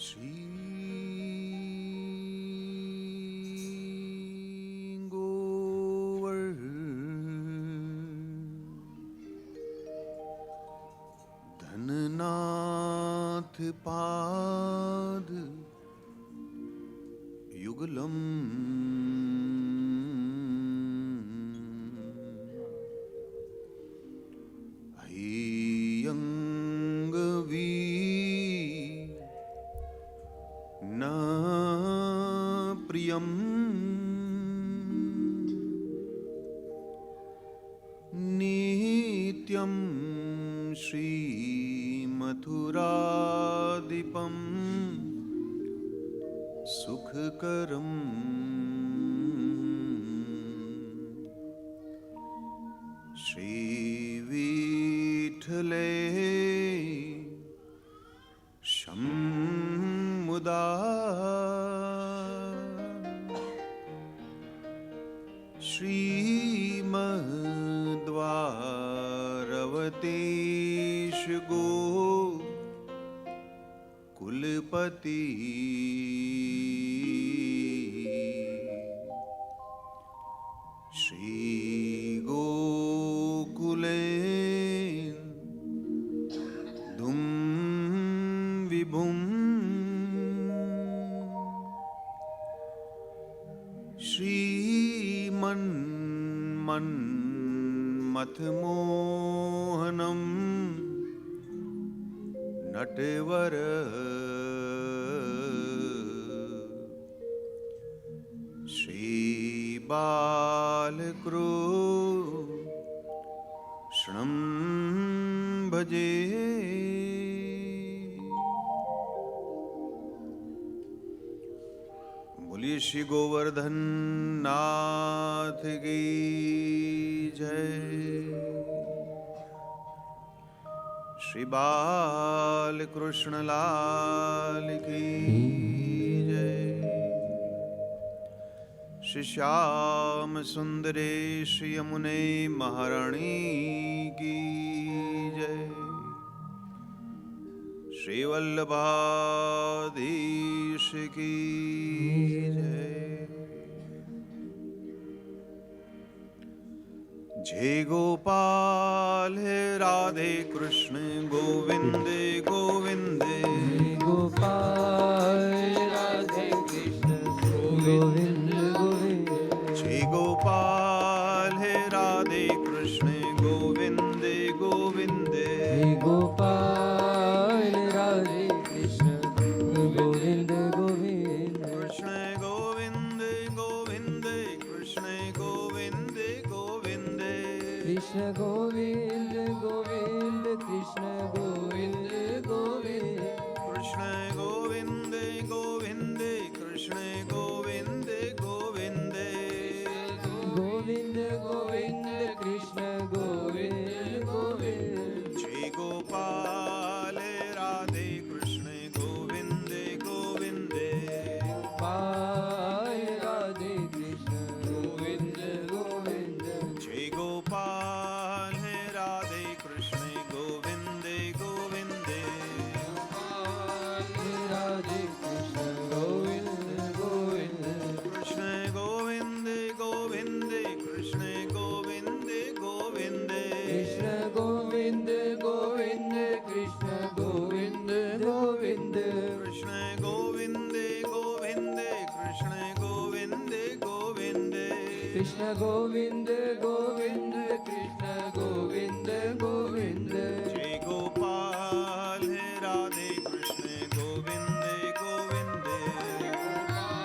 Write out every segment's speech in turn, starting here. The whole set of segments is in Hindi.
श्री गोवर्धननाथ पाद युगलम ह्यंगवी न प्रियम नित्यं श्रीमथुरादिपं सुखकरम् श्रीविठले शम्मुदा श्रीमद्वारवतेश गो कुलपति श्री गोकुले धुम विभुम श्रीमन्मथमोहनं नटवर श्रीबालकृष्णं भजे। बोलिए श्री गोवर्धन नाथ की जय। श्री बालकृष्ण लाल की जय। श्री श्याम सुंदरेश यमुने महारानी की जय। श्री वल्लभाधीश की जय। जय गोपाल राधे कृष्ण गोविंद गोविंद। गोपाल राधे कृष्ण गोविंद गोविंद। जय गोपाल राधे कृष्ण गोविंद गोविंद। गोपाल राधे कृष्ण गोविंद गोविंद। कृष्ण गोविंद गोविंद कृष्ण गोविंद गोविंद। कृष्ण गोविंद गोविंद कृष्ण गोविंद गोविंद। कृष्ण गोविंद गोविंद कृष्ण गोविंद गोविंद। गोविंद गोविंद कृष्ण गोविंद गोविंद। जय गोपाल राधे कृष्ण गोविंद गोविंद। गोपाल राधे कृष्ण गोविंद गोविंद। जय गोपाल राधे कृष्ण गोविंद गोविंद। राधे कृष्ण गोविंद गोविंद। कृष्ण गोविंद गोविंद कृष्ण गोविंद गोविंद। कृष्ण गोविंद गोविंद कृष्ण गोविंद गोविंद। कृष्ण गोविंद गोविंद कृष्ण गोविंद गोविंद। कृष्ण गोविंद गोविंद कृष्ण गोविंद गोविंद। जय गोपाल राधे कृष्ण गोविंद गोविंद।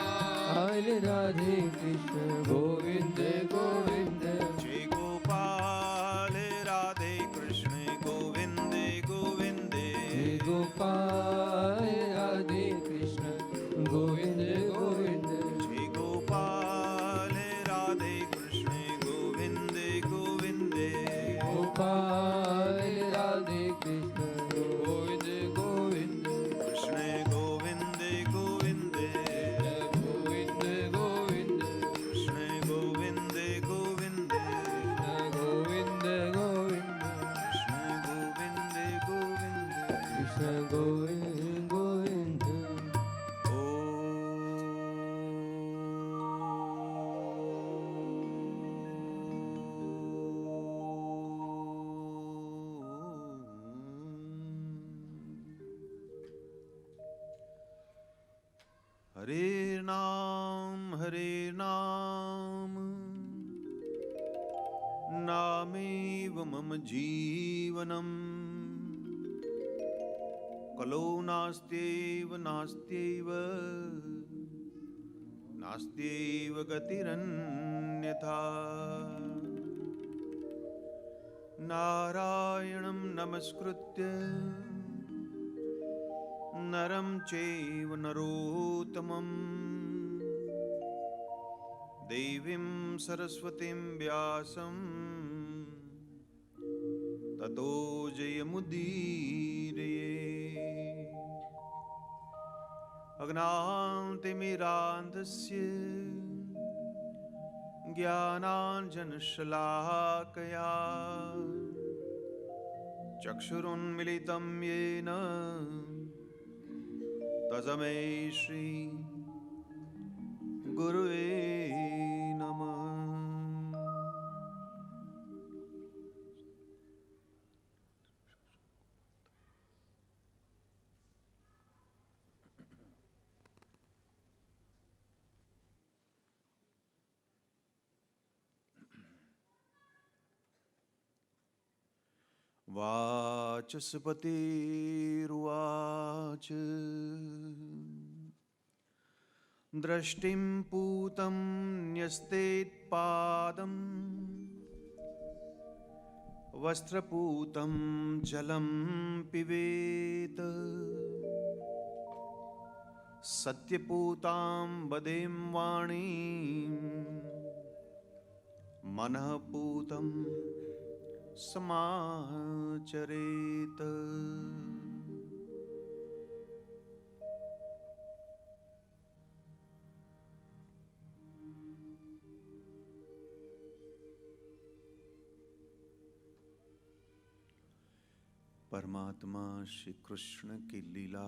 गोपाल राधे कृष्ण गोविंद गोविंद। जय गोपाल राधे कृष्ण गोविंद गोविंद। गोपाल राधे कृष्ण गोविंद गोविंद। जय गोपाल राधे कृष्ण गोविंद गोविंद। गोपाल राधे कृष्ण गोविंद गोविंद। कृष्ण गोविंद गोविंद। गोविंद गोविंद। कृष्ण गोविंद गोविंद। गोविंद गोविंद। कृष्ण गोविंद गोविंद। कृष्ण गोविंद गोविंद। हरे नाम नामेव मम जीवनम कलो नास्त्येव नास्त्येव नास्त्येव गतिरन्यथा नारायणं नमस्कृत्य नरं चैव नरोत्तमं देवीं सरस्वतीं व्यासं ततो जयमुदीरये अज्ञानतिमिरान्धस्य ज्ञानाञ्जनशलाकया चक्षुरुन्मिलितं येन तस्मै श्री गुरुवे नमः। वाचस्पतिरुवाच दृष्टिं पूतं न्यस्तेत्पादं वस्त्रपूतं जलं पिबेत सत्यपूतां वदें वाणीं मनःपूतं समाचरेत। परमात्मा श्री कृष्ण की लीला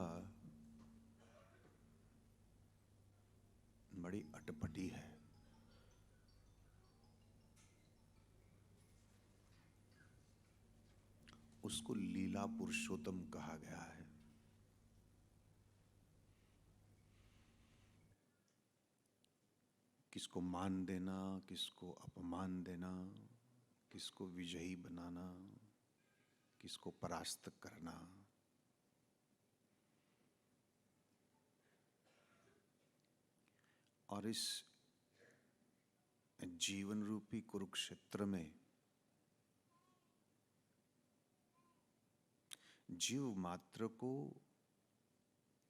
बड़ी अटपटी है। उसको लीला पुरुषोत्तम कहा गया है। किसको मान देना, किसको अपमान देना, किसको विजयी बनाना, किसको परास्त करना, और इस जीवन रूपी कुरुक्षेत्र में जीव मात्र को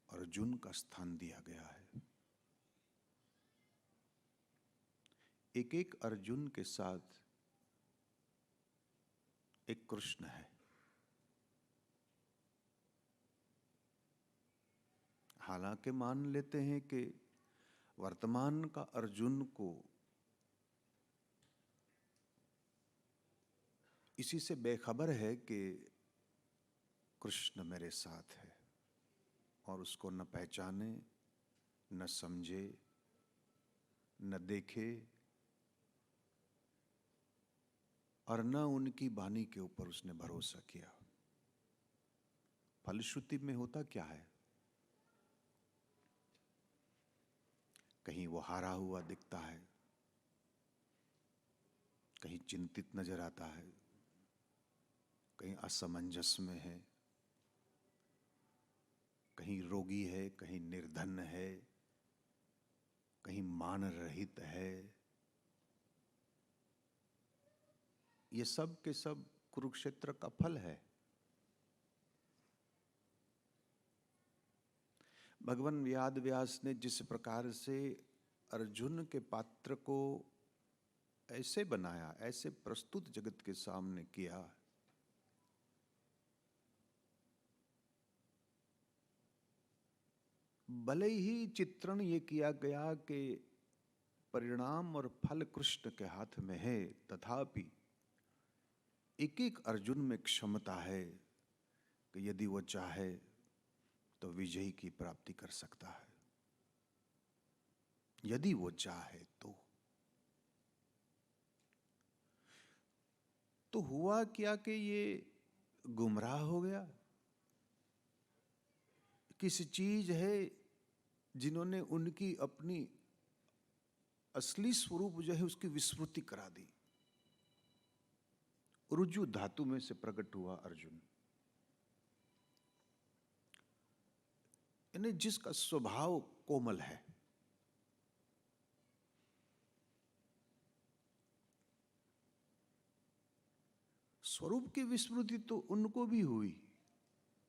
अर्जुन का स्थान दिया गया है। एक एक अर्जुन के साथ एक कृष्ण है। हालांकि मान लेते हैं कि वर्तमान का अर्जुन को इसी से बेखबर है कि कृष्ण मेरे साथ है, और उसको न पहचाने, न समझे, न देखे, और न उनकी वाणी के ऊपर उसने भरोसा किया। फलश्रुति में होता क्या है? कहीं वो हारा हुआ दिखता है, कहीं चिंतित नजर आता है, कहीं असमंजस में है, कहीं रोगी है, कहीं निर्धन है, कहीं मान रहित है। ये सब के सब कुरुक्षेत्र का फल है। भगवान वेद व्यास ने जिस प्रकार से अर्जुन के पात्र को ऐसे बनाया, ऐसे प्रस्तुत जगत के सामने किया, भले ही चित्रण ये किया गया कि परिणाम और फल कृष्ण के हाथ में है, तथापि एक एक अर्जुन में क्षमता है कि यदि वो चाहे तो विजय की प्राप्ति कर सकता है, यदि वो चाहे तो हुआ क्या कि ये गुमराह हो गया। किसी चीज है जिन्होंने उनकी अपनी असली स्वरूप जो है उसकी विस्मृति करा दी। रुजु धातु में से प्रकट हुआ अर्जुन, यानी जिसका स्वभाव कोमल है, स्वरूप की विस्मृति तो उनको भी हुई।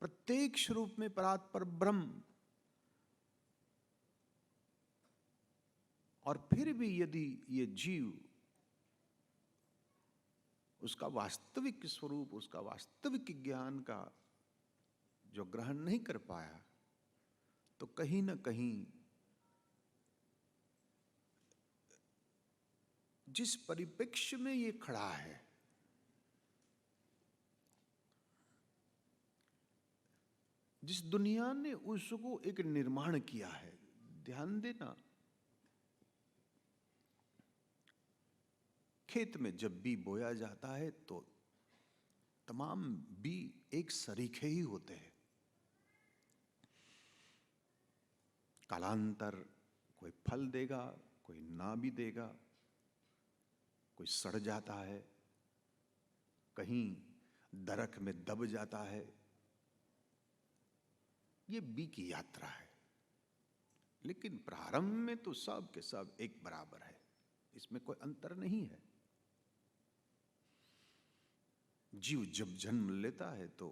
प्रत्येक स्वरूप में परात्पर ब्रह्म, और फिर भी यदि ये जीव उसका वास्तविक स्वरूप, उसका वास्तविक ज्ञान का जो ग्रहण नहीं कर पाया, तो कहीं ना कहीं जिस परिप्रेक्ष्य में ये खड़ा है, जिस दुनिया ने उसको एक निर्माण किया है, ध्यान देना, खेत में जब बी बोया जाता है तो तमाम बी एक सरीखे ही होते हैं। कालांतर कोई फल देगा, कोई ना भी देगा, कोई सड़ जाता है, कहीं दरख में दब जाता है। ये बी की यात्रा है, लेकिन प्रारंभ में तो सब के सब एक बराबर है, इसमें कोई अंतर नहीं है। जीव जब जन्म लेता है तो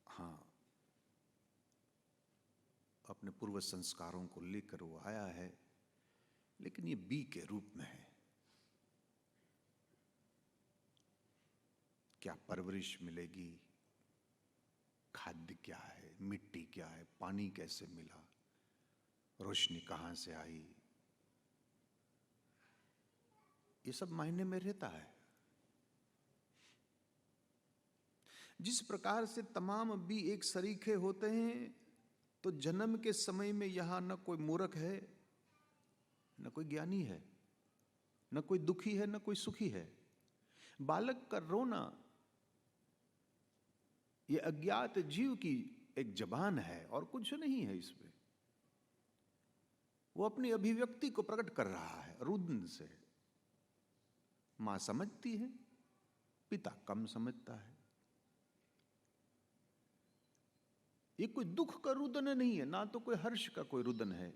हाँ, अपने पूर्व संस्कारों को लेकर वो आया है, लेकिन ये बी के रूप में है। क्या परवरिश मिलेगी, खाद्य क्या है, मिट्टी क्या है, पानी कैसे मिला, रोशनी कहां से आई, ये सब मायने में रहता है। जिस प्रकार से तमाम बी एक सरीखे होते हैं, तो जन्म के समय में यहां न कोई मूर्ख है, न कोई ज्ञानी है, न कोई दुखी है, न कोई सुखी है। बालक का रोना ये अज्ञात जीव की एक जबान है और कुछ नहीं है इसमें। वो अपनी अभिव्यक्ति को प्रकट कर रहा है रुदन से। मां समझती है, पिता कम समझता है। ये कोई दुख का रुदन नहीं है, ना तो कोई हर्ष का कोई रुदन है।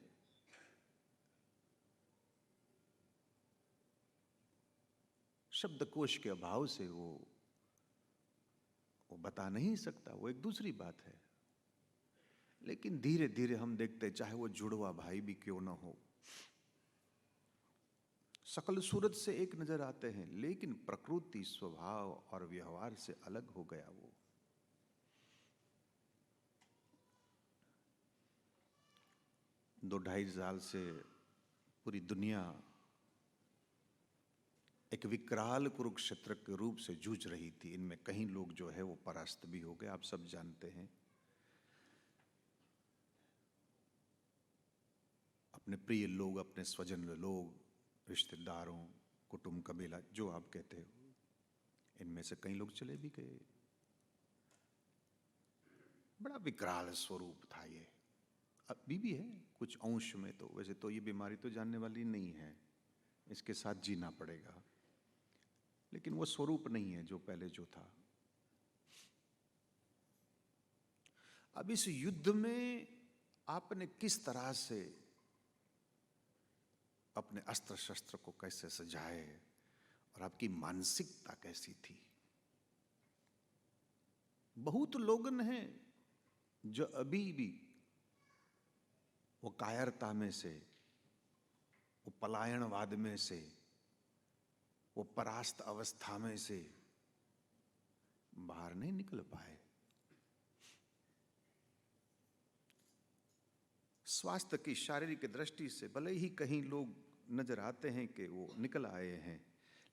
शब्दकोश के अभाव से वो बता नहीं सकता, वो एक दूसरी बात है। लेकिन धीरे धीरे हम देखते, चाहे वो जुड़वा भाई भी क्यों ना हो, सकल सूरत से एक नजर आते हैं, लेकिन प्रकृति, स्वभाव और व्यवहार से अलग हो गया वो। 2-2.5 साल से पूरी दुनिया एक विकराल कुरुक्षेत्र के रूप से जूझ रही थी। इनमें कई लोग जो है वो परास्त भी हो गए, आप सब जानते हैं। अपने प्रिय लोग, अपने स्वजन लोग, रिश्तेदारों, कुटुंब, कबीला, जो आप कहते हो, इनमें से कई लोग चले भी गए। बड़ा विकराल स्वरूप था ये। अभी भी है कुछ अंश में, तो वैसे तो ये बीमारी तो जानने वाली नहीं है, इसके साथ जीना पड़ेगा, लेकिन वो स्वरूप नहीं है जो पहले जो था। अब इस युद्ध में आपने किस तरह से अपने अस्त्र शस्त्र को कैसे सजाए और आपकी मानसिकता कैसी थी। बहुत लोगन हैं जो अभी भी वो कायरता में से, वो पलायनवाद में से, वो परास्त अवस्था में से बाहर नहीं निकल पाए। स्वास्थ्य की, शारीरिक दृष्टि से भले ही कहीं लोग नजर आते हैं कि वो निकल आए हैं,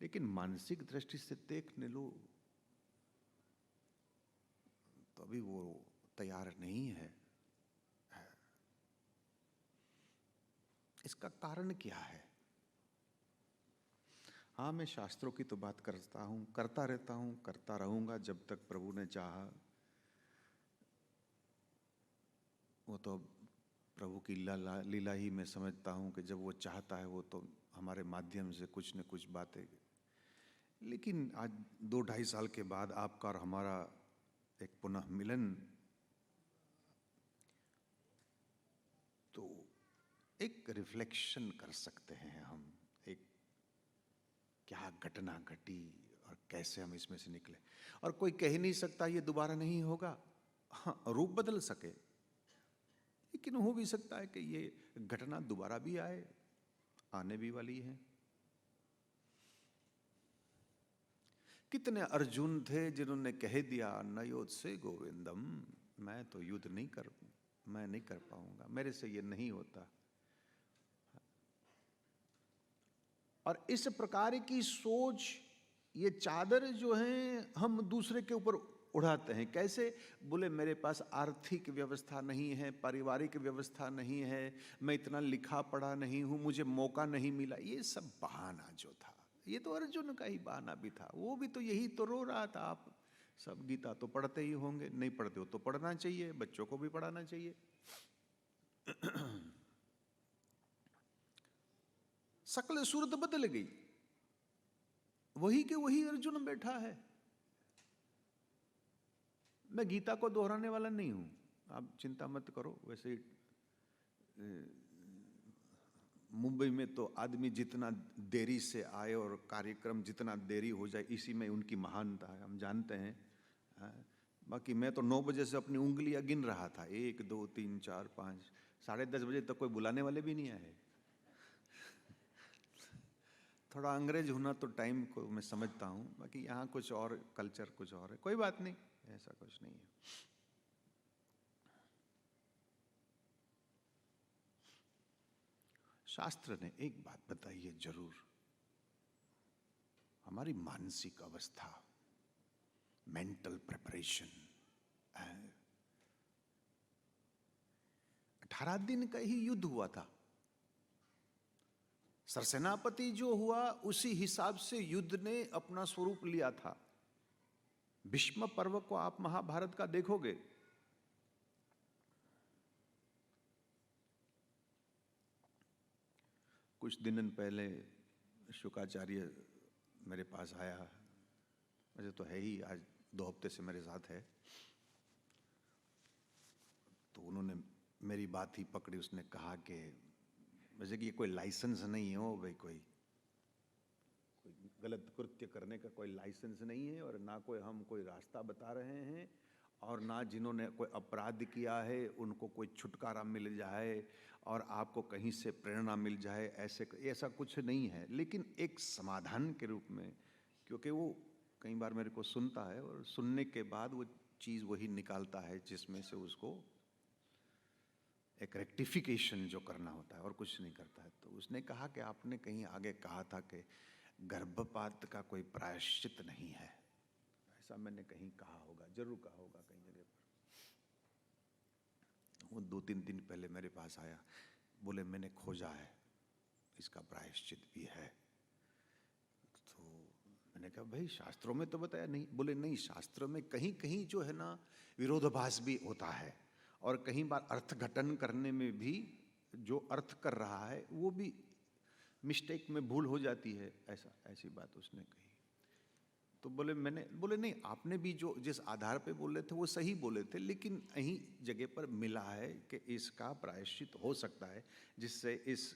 लेकिन मानसिक दृष्टि से देखने लो तो अभी वो तैयार नहीं है। इसका कारण क्या है? हाँ, मैं शास्त्रों की तो बात करता हूं, करता रहता हूं, करता रहूंगा जब तक प्रभु ने चाहा। वो तो प्रभु की लीला ही मैं समझता हूँ कि जब वो चाहता है वो तो हमारे माध्यम से कुछ न कुछ बातें। लेकिन आज 2-2.5 साल के बाद आपका और हमारा एक पुनः मिलन, तो एक रिफ्लेक्शन कर सकते हैं हम, एक क्या घटना घटी और कैसे हम इसमें से निकले। और कोई कह ही नहीं सकता ये दोबारा नहीं होगा। हाँ, रूप बदल सके, लेकिन हो भी सकता है कि ये घटना दोबारा भी आए, आने भी वाली है। कितने अर्जुन थे जिन्होंने कह दिया नयोत्से गोविंदम, मैं तो युद्ध नहीं कर पाऊंगा, मेरे से ये नहीं होता। और इस प्रकार की सोच, ये चादर जो है हम दूसरे के ऊपर उड़ाते हैं। कैसे? बोले मेरे पास आर्थिक व्यवस्था नहीं है, पारिवारिक व्यवस्था नहीं है, मैं इतना लिखा पढ़ा नहीं हूं, मुझे मौका नहीं मिला। ये सब बहाना जो था, ये तो अर्जुन का ही बहाना भी था। वो भी तो यही तो रो रहा था। आप सब गीता तो पढ़ते ही होंगे, नहीं पढ़ते हो तो पढ़ना चाहिए, बच्चों को भी पढ़ाना चाहिए। सकल सूरत बदल गई, वही के वही अर्जुन बैठा है। मैं गीता को दोहराने वाला नहीं हूं, आप चिंता मत करो। वैसे ही मुंबई में तो आदमी जितना देरी से आए और कार्यक्रम जितना देरी हो जाए, इसी में उनकी महानता है, हम जानते हैं। बाकी मैं तो 9 बजे से अपनी उंगलियां गिन रहा था, 1 2 3 4 5, 10:30 बजे तक कोई बुलाने वाले भी नहीं आए। थोड़ा अंग्रेज होना तो टाइम को मैं समझता हूँ, बाकी यहाँ कुछ और कल्चर कुछ और है, कोई बात नहीं, ऐसा कुछ नहीं है। शास्त्र ने एक बात बताई है जरूर, हमारी मानसिक अवस्था, मेंटल प्रिपरेशन। 18 दिन का ही युद्ध हुआ था। सरसेनापति जो हुआ उसी हिसाब से युद्ध ने अपना स्वरूप लिया था। भीष्म पर्व को आप महाभारत का देखोगे, कुछ दिन पहले शुकाचार्य मेरे पास आया, वैसे तो है ही, आज 2 हफ्ते से मेरे साथ है। तो उन्होंने मेरी बात ही पकड़ी, उसने कहा कि वैसे कि ये कोई लाइसेंस नहीं हो भाई, कोई गलत कृत्य करने का कोई लाइसेंस नहीं है, और ना कोई हम कोई रास्ता बता रहे हैं, और ना जिन्होंने कोई अपराध किया है उनको कोई छुटकारा मिल जाए और आपको कहीं से प्रेरणा मिल जाए, ऐसा कुछ नहीं है। लेकिन एक समाधान के रूप में, क्योंकि वो कई बार मेरे को सुनता है और सुनने के बाद वो चीज़ वही निकालता है जिसमें से उसको एक रेक्टिफिकेशन जो करना होता है, और कुछ नहीं करता है। तो उसने कहा कि आपने कहीं आगे कहा था कि गर्भपात का कोई प्रायश्चित नहीं है, ऐसा मैंने कहीं कहा होगा, जरूर कहा होगा कहीं जगह पर। वो 2-3 दिन पहले मेरे पास आया, बोले मैंने खोजा है, इसका प्रायश्चित भी है। तो मैंने कहा भाई शास्त्रों में तो बताया नहीं। बोले नहीं, शास्त्रों में कहीं कहीं जो है ना विरोधाभास भी होता है, और कहीं बार अर्थघटन करने में भी जो अर्थ कर रहा है वो भी मिस्टेक में भूल हो जाती है, ऐसी बात उसने कही। तो बोले नहीं, आपने भी जो जिस आधार पे बोले थे वो सही बोले थे, लेकिन कहीं जगह पर मिला है कि इसका प्रायश्चित हो सकता है जिससे इस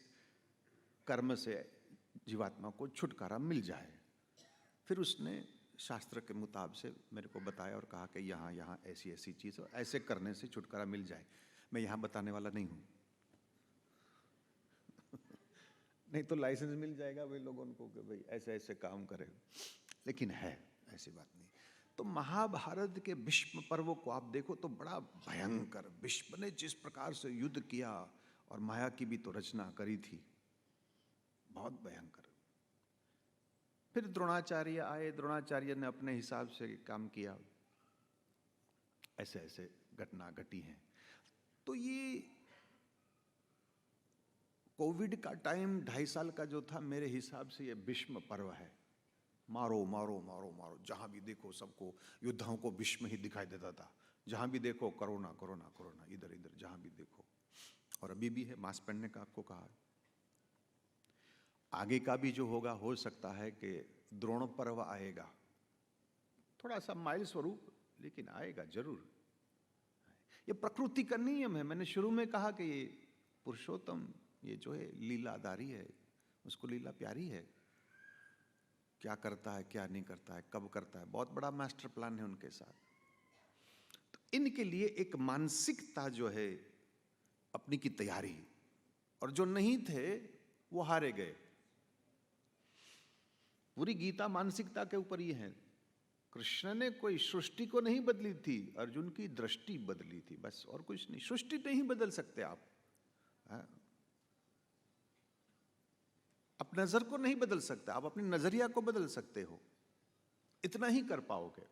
कर्म से जीवात्मा को छुटकारा मिल जाए। फिर उसने शास्त्र के मुताबिक से मेरे को बताया और कहा कि यहाँ ऐसी चीज़, ऐसे करने से छुटकारा मिल जाए। मैं यहाँ बताने वाला नहीं हूँ नहीं तो लाइसेंस मिल जाएगा भाई लोगों को कि भाई ऐसे काम करें, लेकिन है ऐसी बात नहीं। तो महाभारत के भीष्म पर्व को आप देखो तो बड़ा भयंकर, भीष्म ने जिस प्रकार से युद्ध किया और माया की भी तो रचना करी थी, बहुत भयंकर। फिर द्रोणाचार्य आए, द्रोणाचार्य ने अपने हिसाब से काम किया, ऐसे घटना घटी हैं। तो ये कोविड का टाइम 2.5 साल का जो था, मेरे हिसाब से ये भीष्म पर्व है। मारो मारो मारो मारो, जहां भी देखो सबको योद्धाओं को भीष्म ही दिखाई देता था। जहां भी देखो कोरोना कोरोना कोरोना, इधर इधर जहां भी देखो। और अभी भी है, मास्क पहनने का आपको कहा है। आगे का भी जो होगा, हो सकता है कि द्रोण पर्व आएगा, थोड़ा सा माइल स्वरूप, लेकिन आएगा जरूर। ये प्रकृति का नियम है। मैंने शुरू में कहा कि ये पुरुषोत्तम, ये जो है लीलाधारी है, उसको लीला प्यारी है। क्या करता है, क्या नहीं करता है, कब करता है, बहुत बड़ा मास्टर प्लान है उनके साथ। तो इनके लिए एक मानसिकता जो है, अपनी की तैयारी, और जो नहीं थे वो हारे गए। पूरी गीता मानसिकता के ऊपर ही है। कृष्ण ने कोई सृष्टि को नहीं बदली थी, अर्जुन की दृष्टि बदली थी, बस, और कुछ नहीं। सृष्टि नहीं बदल सकते आप, आप नजर को नहीं बदल सकते, आप अपनी नजरिया को बदल सकते हो, इतना ही कर पाओगे।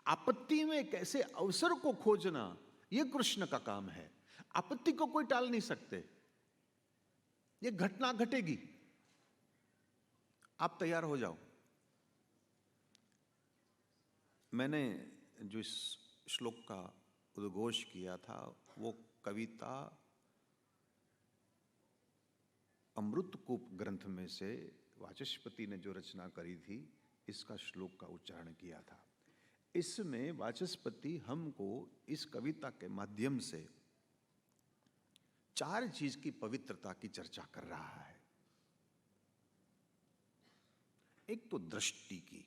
आपत्ति में कैसे अवसर को खोजना, यह कृष्ण का काम है। आपत्ति को कोई टाल नहीं सकते, यह घटना घटेगी, आप तैयार हो जाओ। मैंने जो इस श्लोक का उद्घोष किया था, वो कविता अमृतकूप ग्रंथ में से वाचस्पति ने जो रचना करी थी, इसका श्लोक का उच्चारण किया था। इसमें वाचस्पति हमको इस कविता के माध्यम से 4 चीज की पवित्रता की चर्चा कर रहा है। एक तो दृष्टि की,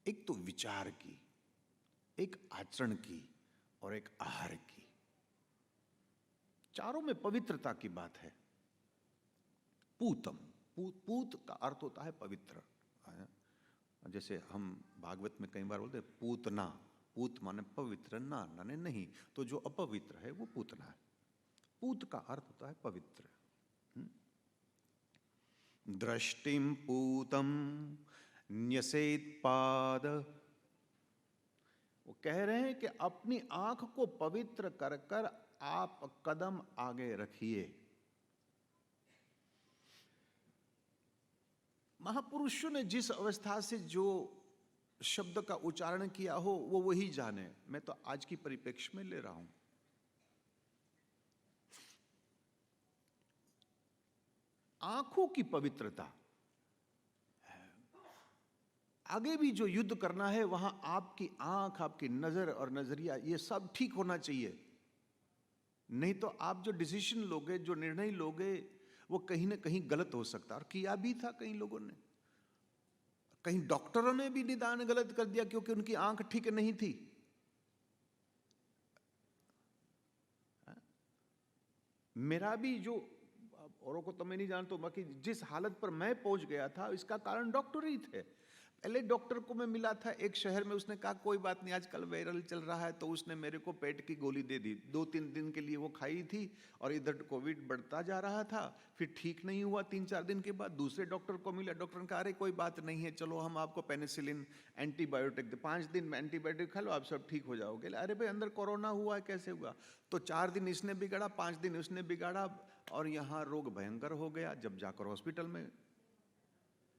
एक तो विचार की, एक आचरण की, और एक आहार की। चारों में पवित्रता की बात है। पूतम, पूत का अर्थ होता है पवित्र। जैसे हम भागवत में कई बार बोलते हैं पूतना, पूत माने पवित्र, ना माने नहीं, तो जो अपवित्र है वो पूतना है। पूत का अर्थ होता है पवित्र। दृष्टिम पूतम न्यसेत पाद, वो कह रहे हैं कि अपनी आंख को पवित्र कर कर आप कदम आगे रखिए। महापुरुषों ने जिस अवस्था से जो शब्द का उच्चारण किया हो, वो वही जाने। मैं तो आज की परिप्रेक्ष्य में ले रहा हूं। आंखों की पवित्रता, आगे भी जो युद्ध करना है, वहां आपकी आंख, आपकी नजर और नजरिया, ये सब ठीक होना चाहिए। नहीं तो आप जो डिसीजन लोगे, जो निर्णय लोगे, वो कहीं ना कहीं गलत हो सकता है। और किया भी था कई लोगों ने, कहीं डॉक्टरों ने भी निदान गलत कर दिया क्योंकि उनकी आंख ठीक नहीं थी। मेरा भी जो, औरों को तो मैं नहीं जानता, बाकी जिस हालत पर मैं पहुंच गया था, इसका कारण डॉक्टर ही थे। पहले डॉक्टर को मैं मिला था एक शहर में, उसने कहा कोई बात नहीं, आजकल वायरल चल रहा है, तो उसने मेरे को पेट की गोली दे दी। 2-3 दिन के लिए वो खाई थी, और इधर कोविड बढ़ता जा रहा था। फिर ठीक नहीं हुआ। 3-4 दिन के बाद दूसरे डॉक्टर को मिला। डॉक्टर ने कहा अरे कोई बात नहीं है, चलो हम आपको पेनिसिलिन एंटीबायोटिक दे, 5 दिन में एंटीबायोटिक खा लो, आप सब ठीक हो जाओगे। अरे भाई अंदर कोरोना हुआ है, कैसे हुआ? तो 4 दिन इसने बिगाड़ा, 5 दिन उसने बिगाड़ा, और यहाँ रोग भयंकर हो गया। जब जाकर हॉस्पिटल में,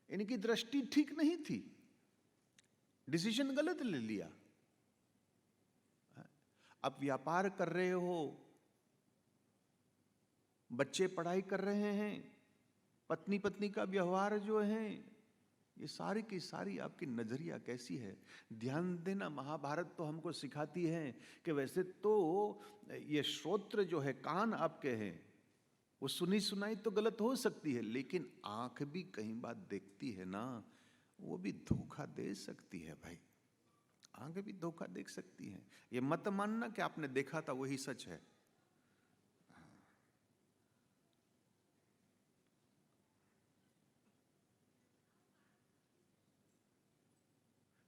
इनकी दृष्टि ठीक नहीं थी, डिसीजन गलत ले लिया। अब व्यापार कर रहे हो, बच्चे पढ़ाई कर रहे हैं, पत्नी पत्नी का व्यवहार जो है, ये सारी की सारी आपकी नजरिया कैसी है? ध्यान देना, महाभारत तो हमको सिखाती है कि वैसे तो ये श्रोत्र जो है, कान आपके हैं, वो सुनी सुनाई तो गलत हो सकती है, लेकिन आंख भी कहीं बात देखती है ना, वो भी धोखा दे सकती है भाई। आंख भी धोखा देख सकती है। ये मत मानना कि आपने देखा था वही सच है।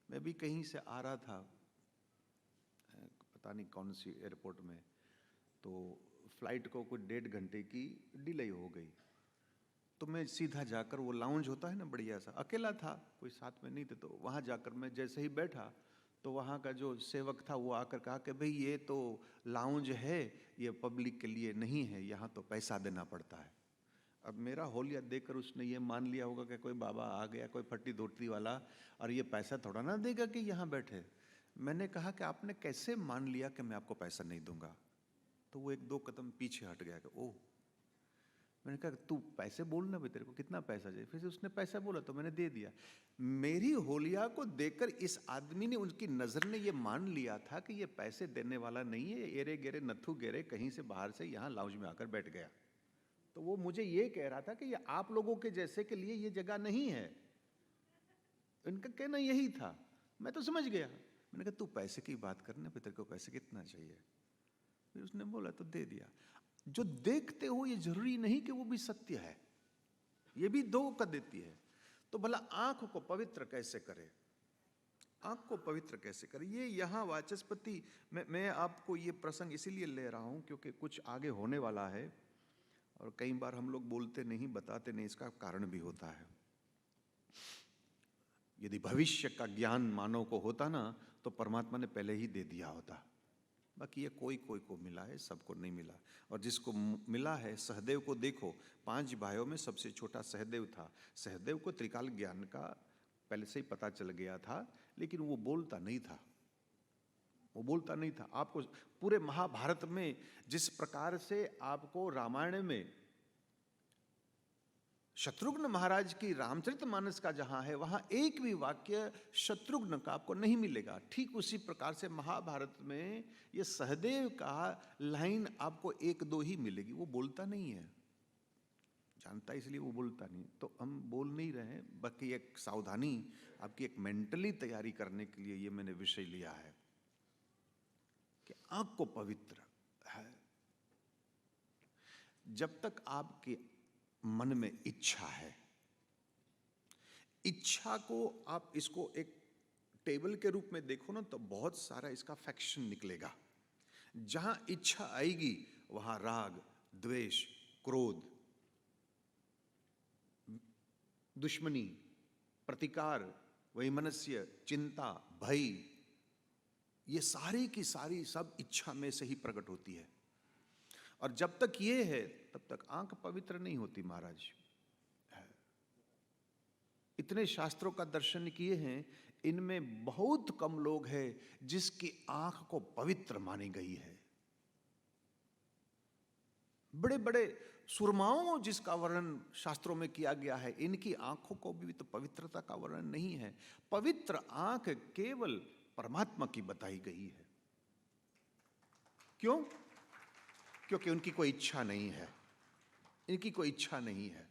मैं भी कहीं से आ रहा था, पता नहीं कौन सी एयरपोर्ट में, तो फ्लाइट को कुछ 1.5 घंटे की डिले हो गई। तो मैं सीधा जाकर, वो लाउंज होता है ना बढ़िया सा, अकेला था, कोई साथ में नहीं थे, तो वहाँ जाकर मैं जैसे ही बैठा, तो वहाँ का जो सेवक था वो आकर कहा कि भाई ये तो लाउंज है, ये पब्लिक के लिए नहीं है, यहाँ तो पैसा देना पड़ता है। अब मेरा होलिया देखकर उसने ये मान लिया होगा कि कोई बाबा आ गया, कोई फट्टी धोती वाला, और ये पैसा थोड़ा ना देगा कि यहाँ बैठे। मैंने कहा कि आपने कैसे मान लिया कि मैं आपको पैसा नहीं दूंगा? तो वो एक दो कदम पीछे हट गया कि ओह। मैंने कहा तू पैसे बोलना भी, तेरे को कितना पैसा चाहिए? फिर से उसने पैसा बोला तो मैंने दे दिया। मेरी होलिया को देखकर इस आदमी ने, उनकी नजर ने ये मान लिया था कि ये पैसे देने वाला नहीं है, एरे गेरे नथु गेरे कहीं से बाहर से यहाँ लाउंज में आकर बैठ गया। तो वो मुझे ये कह रहा था कि ये आप लोगों के जैसे के लिए ये जगह नहीं है। इनका कहना यही था। मैं तो समझ गया। मैंने कहा तू पैसे की बात करने पे, तेरे को पैसे कितना चाहिए? फिर उसने बोला तो दे दिया। जो देखते हो ये जरूरी नहीं कि वो भी सत्य है, ये भी धोखा देती है। तो भला आंख को पवित्र कैसे करे? आंख को पवित्र कैसे करे? ये यहाँ वाचस्पति, मैं आपको ये प्रसंग इसीलिए ले रहा हूं क्योंकि कुछ आगे होने वाला है और कई बार हम लोग बोलते नहीं, बताते नहीं, इसका कारण भी होता है। यदि भविष्य का ज्ञान मानव को होता ना तो परमात्मा ने पहले ही दे दिया होता। बाकी ये कोई कोई को मिला है, सबको नहीं मिला। और जिसको मिला है, सहदेव को देखो, 5 भाइयों में सबसे छोटा सहदेव था। सहदेव को त्रिकाल ज्ञान का पहले से ही पता चल गया था, लेकिन वो बोलता नहीं था। वो बोलता नहीं था। आपको पूरे महाभारत में जिस प्रकार से आपको रामायण में शत्रुघ्न महाराज की रामचरितमानस का जहां है वहां एक भी वाक्य शत्रुघ्न का आपको नहीं मिलेगा, ठीक उसी प्रकार से महाभारत में ये सहदेव का लाइन आपको 1-2 ही मिलेगी। वो बोलता नहीं है, जानता है इसलिए वो बोलता नहीं। तो हम बोल नहीं रहे हैं, बाकी एक सावधानी आपकी, एक मेंटली तैयारी करने के लिए ये मैंने विषय लिया है कि आंख को पवित्र है। जब तक आपके मन में इच्छा है, इच्छा को आप इसको एक टेबल के रूप में देखो ना तो बहुत सारा इसका फैक्शन निकलेगा। जहां इच्छा आएगी वहां राग, द्वेष, क्रोध, दुश्मनी, प्रतिकार, वैमनस्य, चिंता, भय, ये सारी की सारी सब इच्छा में से ही प्रकट होती है। और जब तक ये है तब तक आंख पवित्र नहीं होती महाराज। इतने शास्त्रों का दर्शन किए हैं, इनमें बहुत कम लोग हैं जिसकी आंख को पवित्र मानी गई है। बड़े बड़े सुरमाओं जिसका वर्णन शास्त्रों में किया गया है, इनकी आंखों को भी तो पवित्रता का वर्णन नहीं है। पवित्र आंख केवल परमात्मा की बताई गई है। क्यों? क्योंकि उनकी कोई इच्छा नहीं है, इनकी कोई इच्छा नहीं है।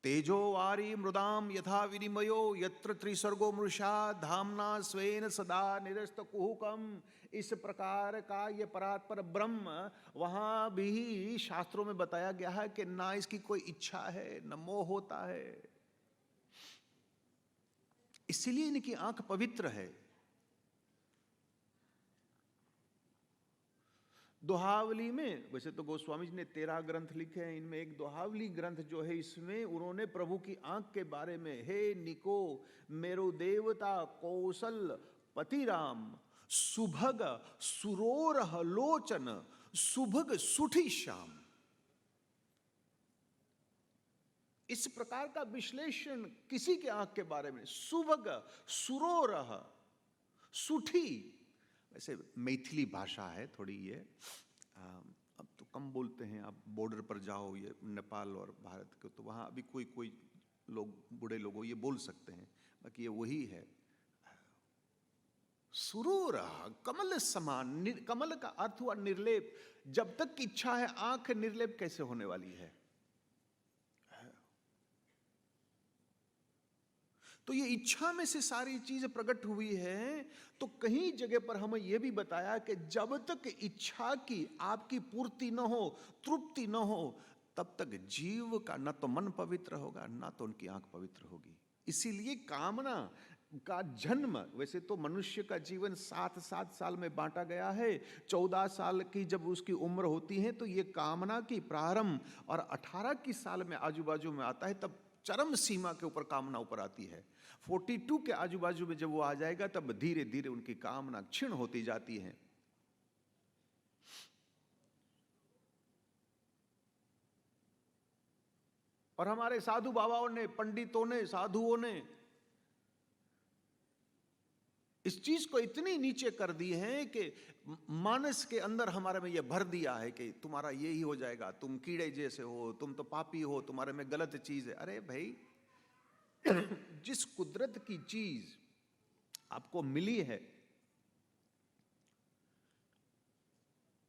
तेजो वारी मृदाम यथा विनिमयो यत्र त्रिसर्गो मृषा धामना स्वेन सदा निरस्त कुहुकम। इस प्रकार का ये परात्पर ब्रह्म वहां भी शास्त्रों में बताया गया है कि ना इसकी कोई इच्छा है, न मोह होता है। इसीलिए इनकी आंख पवित्र है। दोहावली में, वैसे तो गोस्वामी जी ने 13 ग्रंथ लिखे हैं, इनमें एक दोहावली ग्रंथ जो है, इसमें उन्होंने प्रभु की आंख के बारे में, हे निको मेरो देवता कौशल पति राम सुभग सुरोरह लोचन सुभग सुठी श्याम, इस प्रकार का विश्लेषण किसी के आंख के बारे में। सुभग सुरोरह सुठी, वैसे मैथिली भाषा है थोड़ी ये, अब तो कम बोलते हैं। आप बॉर्डर पर जाओ, ये नेपाल और भारत के, तो वहाँ अभी कोई कोई लोग, बूढ़े लोग ये बोल सकते हैं, बाकी ये वही है। सुरूर कमल समान, कमल का अर्थ हुआ निर्लेप। जब तक इच्छा है, आंख निर्लेप कैसे होने वाली है? तो ये इच्छा में से सारी चीज प्रकट हुई है। तो कहीं जगह पर हमें यह भी बताया कि जब तक इच्छा की आपकी पूर्ति न हो, तृप्ति न हो, तब तक जीव का न तो मन पवित्र होगा, ना तो उनकी आंख पवित्र होगी। इसीलिए कामना का जन्म, वैसे तो मनुष्य का जीवन 7-7 साल में बांटा गया है। 14 साल की जब उसकी उम्र होती है तो ये कामना की प्रारंभ, और 18 की साल में आजू बाजू में आता है, तब चरम सीमा के ऊपर कामना ऊपर आती है। 42 के आजू बाजू में जब वो आ जाएगा तब धीरे धीरे उनकी कामना क्षीण होती जाती है। और हमारे साधु बाबाओं ने, पंडितों ने, साधुओं ने इस चीज को इतनी नीचे कर दी है कि मानस के अंदर हमारे में यह भर दिया है कि तुम्हारा यही हो जाएगा, तुम कीड़े जैसे हो, तुम तो पापी हो, तुम्हारे में गलत चीज है। अरे भाई, जिस कुदरत की चीज आपको मिली है,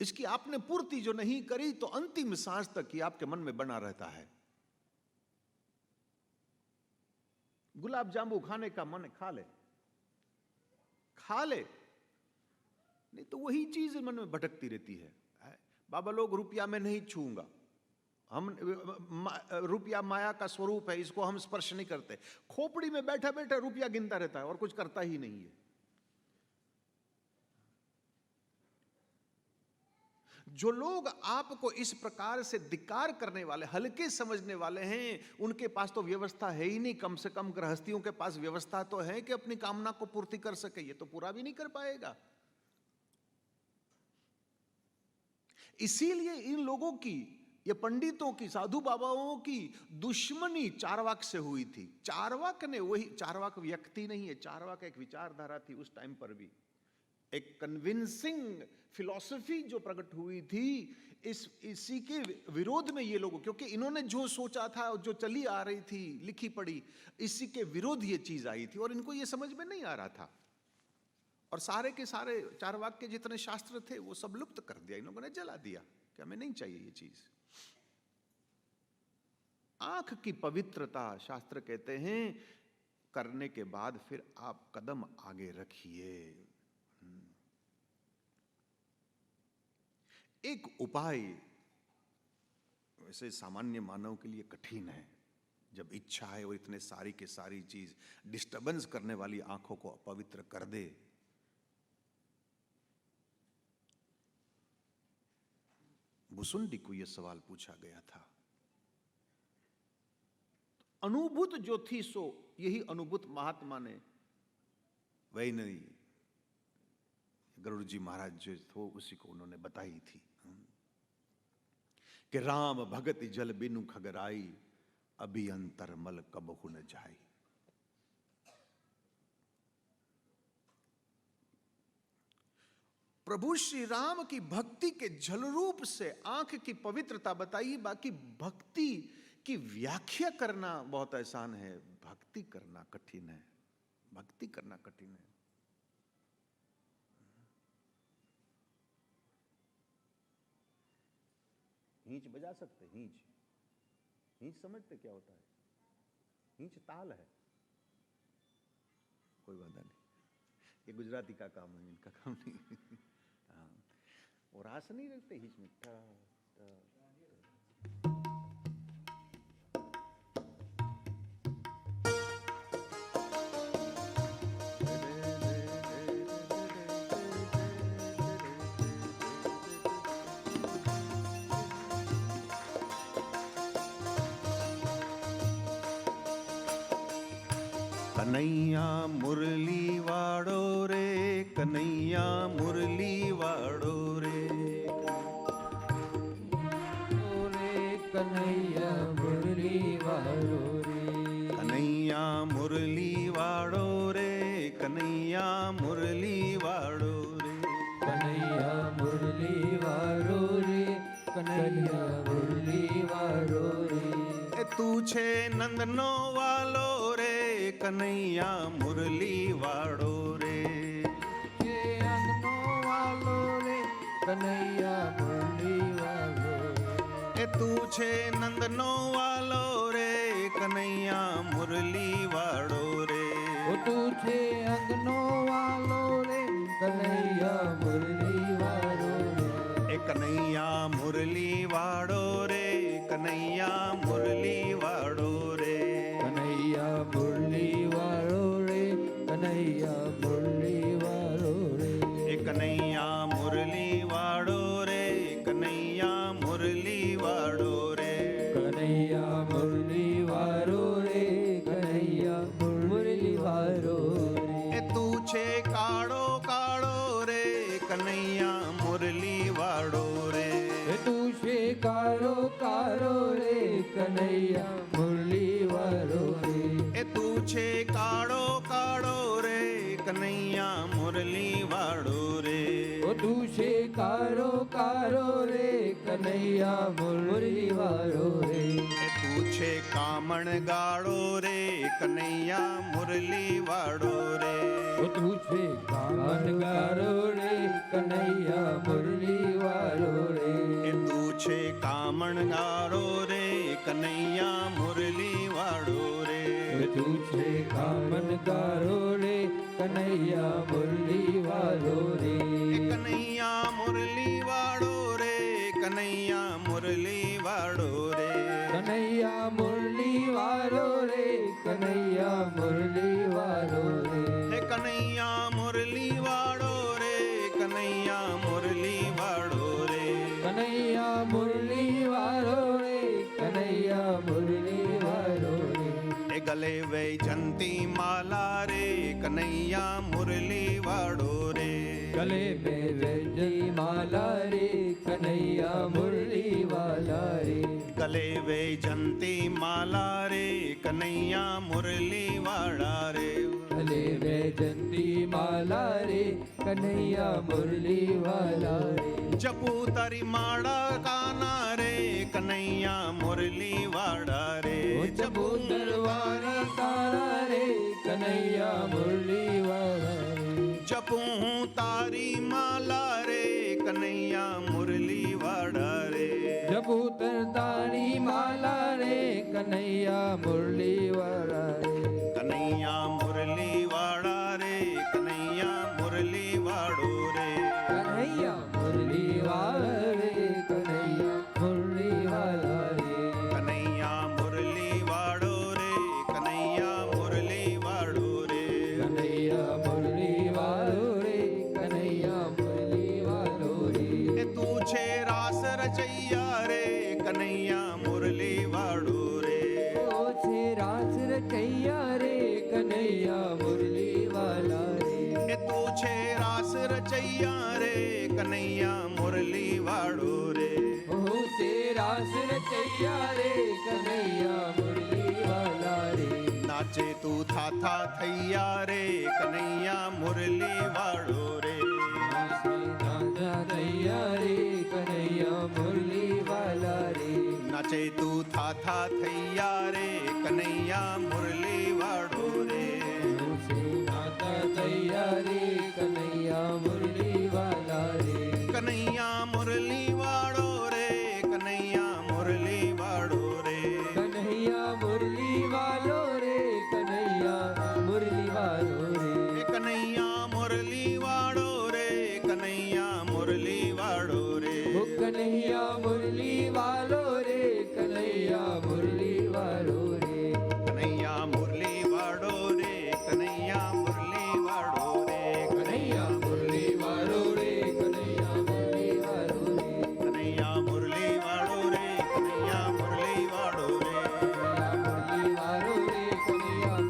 इसकी आपने पूर्ति जो नहीं करी तो अंतिम सांस तक ही आपके मन में बना रहता है। गुलाब जामुन खाने का मन, खा ले, खा ले, नहीं तो वही चीज मन में भटकती रहती है। बाबा लोग रुपया में नहीं छूंगा, हम रुपया माया का स्वरूप है, इसको हम स्पर्श नहीं करते। खोपड़ी में बैठा बैठा रुपया गिनता रहता है और कुछ करता ही नहीं है। जो लोग आपको इस प्रकार से धिक्कार करने वाले, हल्के समझने वाले हैं, उनके पास तो व्यवस्था है ही नहीं। कम से कम गृहस्थियों के पास व्यवस्था तो है कि अपनी कामना को पूर्ति कर सके, ये तो पूरा भी नहीं कर पाएगा। इसीलिए इन लोगों की, ये पंडितों की, साधु बाबाओं की दुश्मनी चारवाक से हुई थी। चारवाक ने, वही चारवाक व्यक्ति नहीं है, चारवाक एक विचारधारा थी उस टाइम पर भी, एक कन्विंसिंग फिलॉसफी जो प्रकट हुई थी। इसी के विरोध में ये लोग, क्योंकि इन्होंने जो सोचा था, जो चली आ रही थी लिखी पड़ी, इसी के विरोध ये चीज आई थी और इनको ये समझ में नहीं आ रहा था। और सारे के सारे चारवाक के जितने शास्त्र थे वो सब लुप्त कर दिया, इन लोगों ने जला दिया कि हमें नहीं चाहिए ये चीज। आंख की पवित्रता, शास्त्र कहते हैं, करने के बाद फिर आप कदम आगे रखिए। एक उपाय वैसे सामान्य मानव के लिए कठिन है, जब इच्छा है और इतने सारी के सारी चीज डिस्टर्बेंस करने वाली आंखों को अपवित्र कर दे। भुसुंडी को यह सवाल पूछा गया था। अनुभूत जो थी सो यही अनुभूत महात्मा ने, वही नहीं, गरुड़ जी महाराज जो थे उसी को उन्होंने बताई थी कि राम भगति जल बिनु खगराई, अभी अंतर मल कबहु न जाई। प्रभु श्री राम की भक्ति के जल रूप से आंख की पवित्रता बताई। बाकी भक्ति की व्याख्या करना बहुत आसान है, भक्ति करना कठिन है। भक्ति करना कठिन है। हींच बजा सकते? हींच, हींच समझते क्या होता है? हींच ताल है, कोई बात नहीं, ये गुजराती का काम है, इनका काम नहीं। हाँ, और रास नहीं रखते हींच में, टा, टा, कन्हैया मुरली वाड़ो रे, कन्हैया मुरली वाड़ो रे, कन्हैया मुरली वाड़ो रे, कन्हैया मुरली वाड़ो रे, कन्हैया मुरली वाड़ो रे, कन्हैया मुरली वाड़ो रे, कन्हैया मुरली वाड़ो रे। तू छे नंदनो वालो रे, कन्हैया मुरली वाड़ो रे, ये अंगनो वालो रे, कन्हैया मुरली वाड़ो रे। तू छे नंदनो वालो रे, कन्हैया मुरली वाड़ो रे। तू छे अंगनो वालो रे, कन्हैया मुरली वाड़ो रे। कन्हैया मुरली वाड़ो रे, कन्हैया मुरली वाड़ो रे, कन्हैया मुरली वाड़ो रे, कन्हैया मुरली वाड़ो रे। कन्हैया मुरली वाड़ो रे, कन्हैया मुरली वाड़ो रे, कन्हैया मुरली वाड़ो रे, कन्हैया मुरली वाड़ो रे। तू छे काड़ो काड़ो रे, कन्हैया मुरली वाड़ो रे। तू छे कारो कारो रे, कन्हैया मुरली वाड़ो रे। तू छे काड़ो काड़ो रे, कन्हैया मुरली वाड़ो रे। ओ दूषे कारो कारो रे कन्हैया मुरली वारो रे। तू छे कामण गाड़ो रे कन्हैया मुरली वाड़ो रे। ओ तू छे कामण गारो रे कन्हैया मुरली वारो रे। तू छे कामण गारो रे कन्हैया मुरली वाड़ो रे। तू छे कामण गारो रे कन्हैया मुरली वारो रे। कन्हैया मुरली वाड़ो रे कन्हैया मुरली वाड़ो रे। कन्हैया मुरली वारो रे कन्हैया मुरली वारो रे। कन्हैया मुरली वाड़ो रे कन्हैया मुरली वाड़ो रे। कन्हैया मुरली वारो रे कन्हैया मुरली वारो रे। गले वैजंती माला रे कन्हैया मुरली वाड़ो रे। गले में वैजंती माला रे कन्हैया मुरली वाला रे। गले वैजंती माला रे कन्हैया मुरली वाड़ा रे। गले वैजंती माला रे कन्हैया मुरली वाला रे। जपू तारी माड़ा काना रे कन्हैया मुरली वाड़ा रे। जपू दरबारा तारा रे कन्हैया मुरली वाला रे। जपू तारी माला रे कन्हैया मुरली वाड़ा रे। जपू तारी माला रे कन्हैया मुरली वाला रे। कन्हैया मुरली वाड़ा रे कन्हैया मुरली वाड़ो रे। कन्हैया मुरली वाला रे कन्हैया मुरली वाला रे। कन्हैया मुरली वाड़ो रे कन्हैया मुरली वाड़ो रे। कन्हैया मुरली वालो रे कन्हैया मुरली वालो रे। तू छे रास रचैया रे कन्हैया मुरली वाड़ो रे। ओ छे रास रचैया रे कन्हैया मुरली वाला रे। तू छे रास रचैया रे कन्हैया मुरली वाड़ो रे। ओ छे रास रचैया रे कन्हैया मुरली वाला रे। नाचे तू था थैया रे कन्हैया मुरली वाड़ो रे। नाचा थैया रे कन्हैया मुरली वाला रे। नाचे तू था थैया रे कन्हैया मुरली वाड़ो रे। नाचा थैया रे कन्हैया मुरली वाला रे। कन्हैया मुरली वाड़ो रे कन्हैया मुरली वाड़ो रे। कन्हैया मुरली वालो रे कन्हैया मुरली वालो रे। कन्हैया मुरली वाड़ो रे कन्हैया मुरली वाड़ो रे। ओ कन्हैया मुरली वालो रे कन्हैया मुरली वालो रे। कन्हैया मुरली वाड़ो रे कन्हैया मुरली वाड़ो रे। कन्हैया मुरली वालो रे कन्हैया मुरली वालो रे। कन्हैया मुरली वाड़ो रे कन्हैया मुरली वाड़ो रे। कन्हैया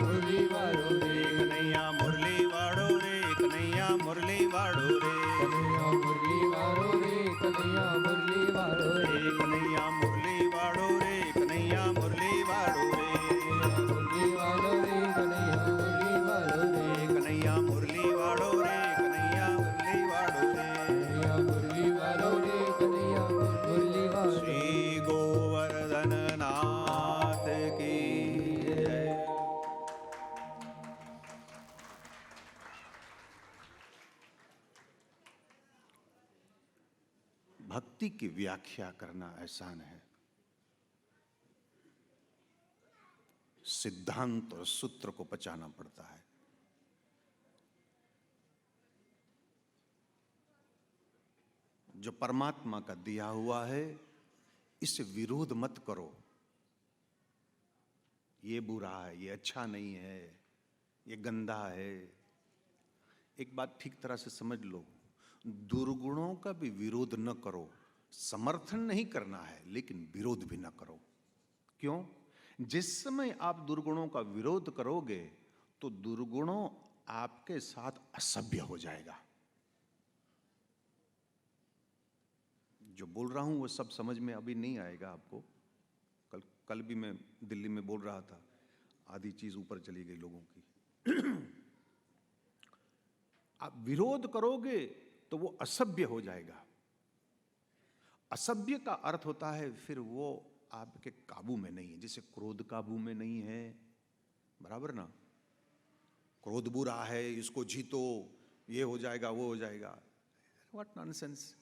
मुरली वालो रे कन्हैया मुरली वालो रे। कन्हैया मुरली वाड़ो रे कन्हैया मुरली वाड़ो रे। कन्हैया मुरली वालो रे कन्हैया मुरली वालो रे। कन्हैया मुरली वाड़ो रे कन्हैया मुरली वाड़ो रे। कन्हैया मुरली वाड़ो रे कन्हैया मुरली वाड़ो रे। श्री गोवर्धन नाथ की जय। भक्ति की व्याख्या करना आसान है, सिद्धांत और सूत्र को पचाना पड़ता है। जो परमात्मा का दिया हुआ है इससे विरोध मत करो। ये बुरा है, ये अच्छा नहीं है, ये गंदा है। एक बात ठीक तरह से समझ लो, दुर्गुणों का भी विरोध न करो। समर्थन नहीं करना है लेकिन विरोध भी न करो। क्यों? जिस समय आप दुर्गुणों का विरोध करोगे तो दुर्गुणों आपके साथ असभ्य हो जाएगा। जो बोल रहा हूं वो सब समझ में अभी नहीं आएगा आपको। कल भी मैं दिल्ली में बोल रहा था, आधी चीज ऊपर चली गई लोगों की। विरोध करोगे तो वो असभ्य हो जाएगा। असभ्य का अर्थ होता है फिर वो आपके काबू में नहीं है, जैसे क्रोध काबू में नहीं है, बराबर ना। क्रोध बुरा है, इसको जीतो, ये हो जाएगा वो हो जाएगा, व्हाट नॉनसेंस।